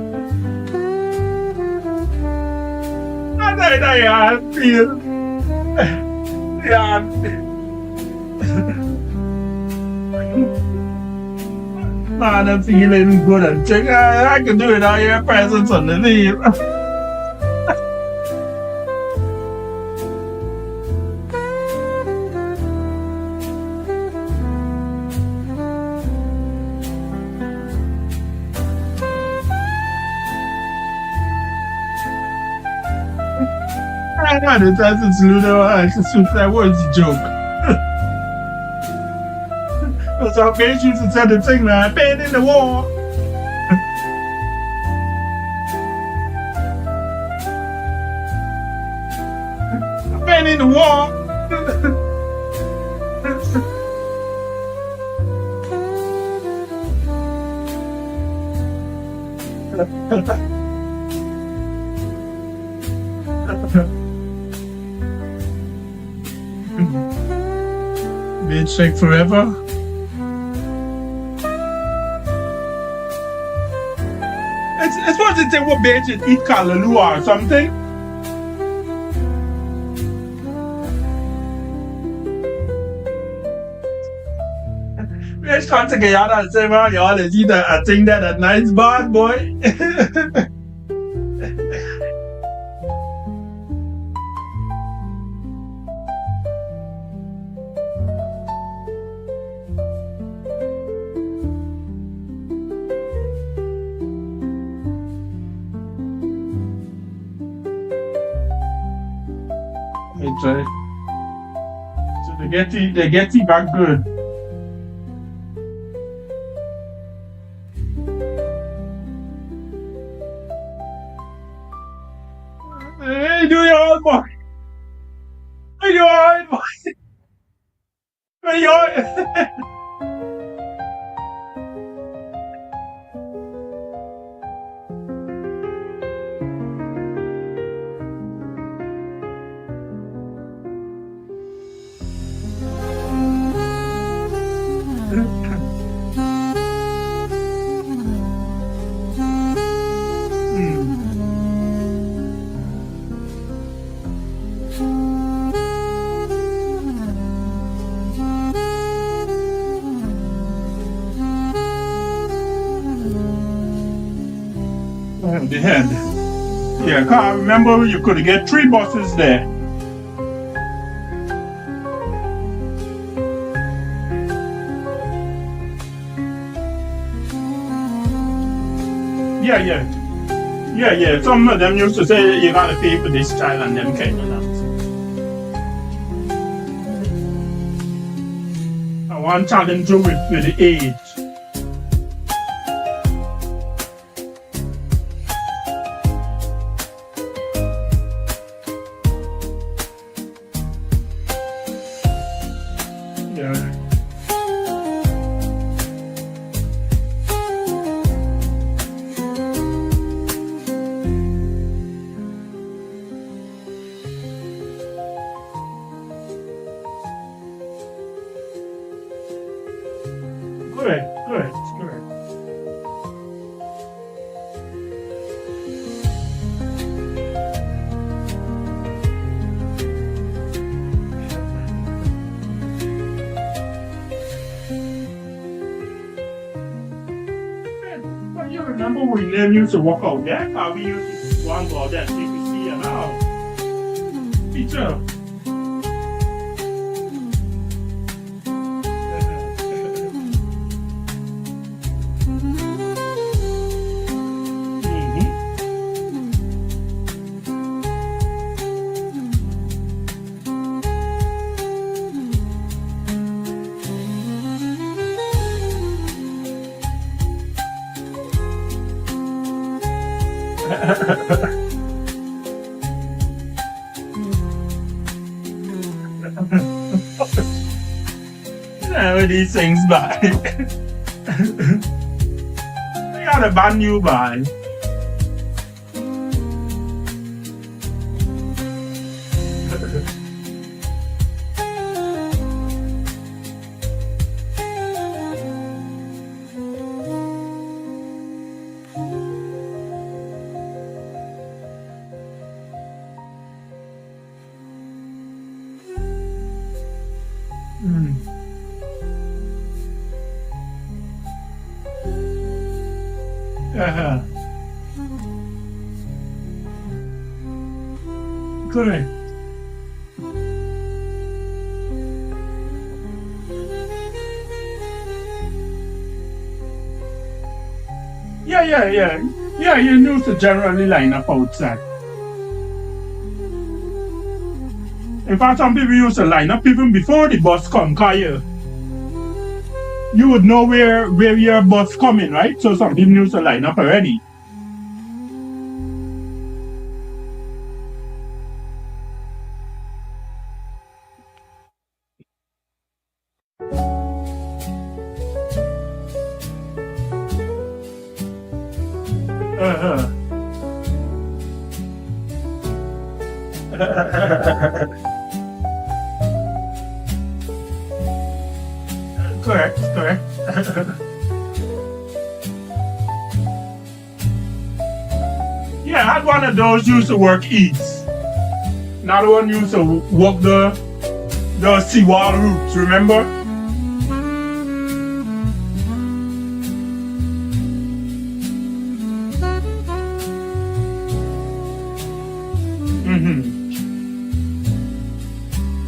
I feel. Yeah. Man, I'm feeling good and think I can do it without your presence on the leave. I don't know, that's Ludo. I just that was a joke. So bitch used to tell the thing like been in the war. Been in the war. Bitch shake forever. It's supposed to say what bitch it eat callaloo or something. Bitch can't take a yard and say, man, y'all is eat a thing that a nice bad boy. So they get you back good. Hey, do your homework. Do your homework. Do your the head. Yeah, I can't remember you could get 3 buses there. Yeah. Some of them used to say you gotta pay for this child and them kind of things. I want challenge you with the age. Good. But you remember we never used to walk out there? How we used to walk out there, you can see it now. Teacher. Where these things by? They got a brand new by. Correct. Yeah, you need to generally line up outside. In fact, some people used to line up even before the bus come, cause you would know where your bus coming, right? So some people used to line up already. Correct. Yeah, I had one of those used to work east. Another one used to walk the seawall routes, remember?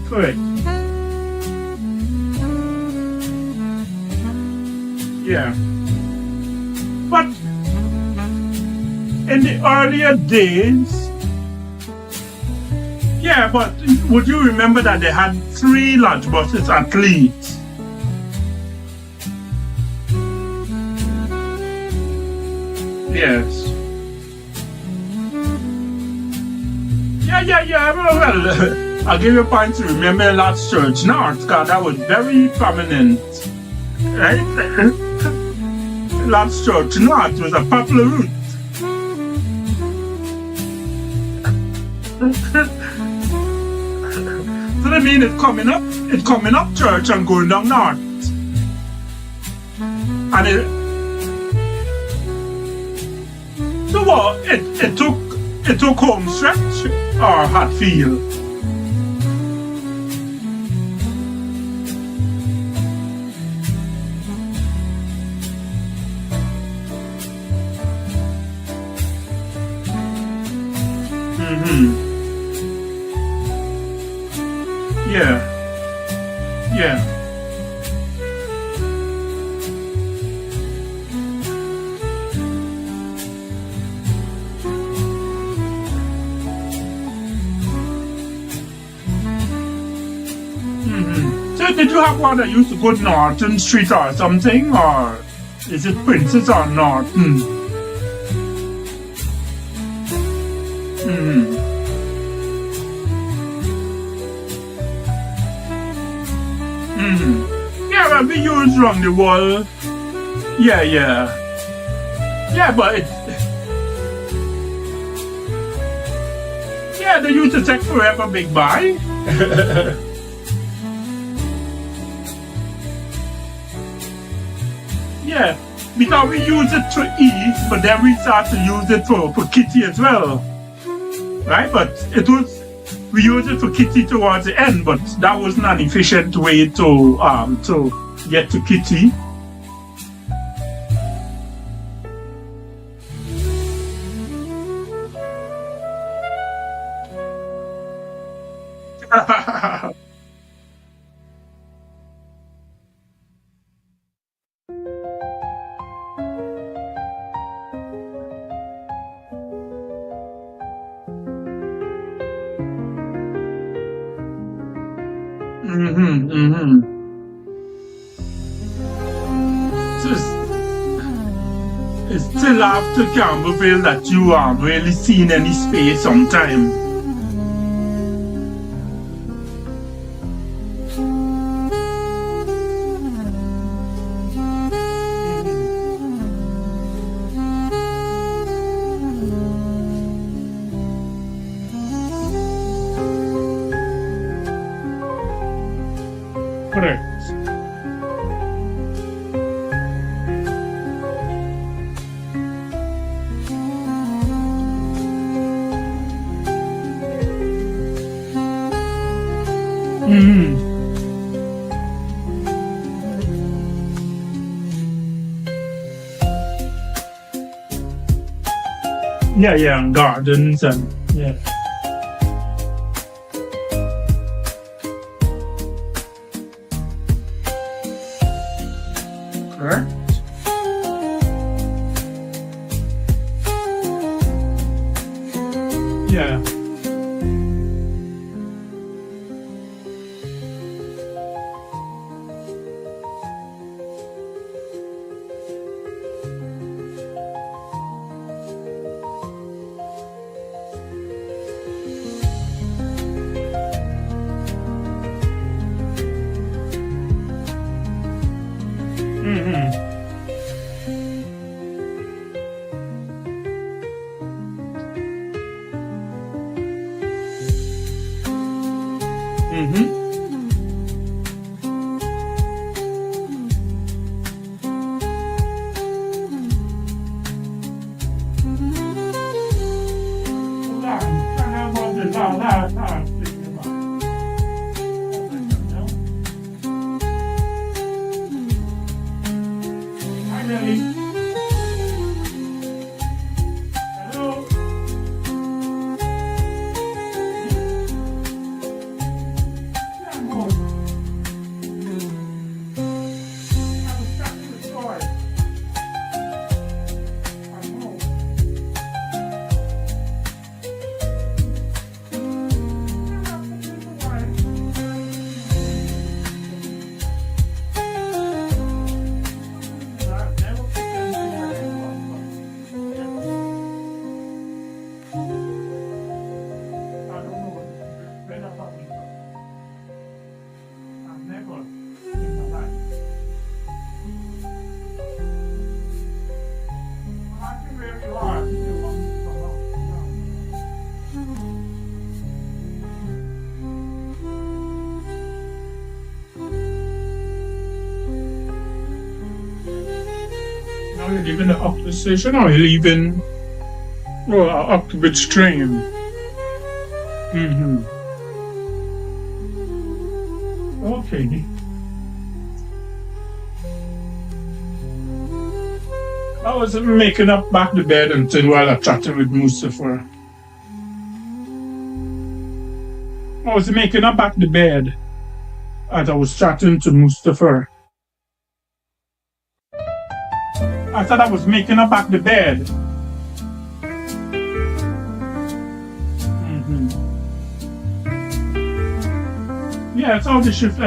Correct. Yeah. But in the earlier days, yeah, but would you remember that they had 3 lunch buses at least? Yes. Yeah, well, I'll give you a point to remember Last Church North, because that was very prominent, right? Last Church North was a popular route. So that means it's coming up church and going down north. And so what? It took home stretch or Hatfield? Yeah. So did you have one that used to go Norton Street or something, or is it Princess or Norton? Yeah, well, we use around the wall. Yeah, but they used to take forever big buy. Yeah, because we use it to eat, but then we start to use it for kitty as well. Right? But we use it for kitty towards the end, but that wasn't an efficient way to get to kitty. It's still after Campbellville that you really seen any space sometime. Correct. Yeah, and gardens and yeah. Correct. Yeah. Now you're leaving the Upskill station or you're leaving up which train? Okay. I was making up back the bed and thing while I chatted with Mustafa. I was making up back the bed as I was chatting to Mustafa. I thought I was making up back the bed. Yeah, it's all the shift.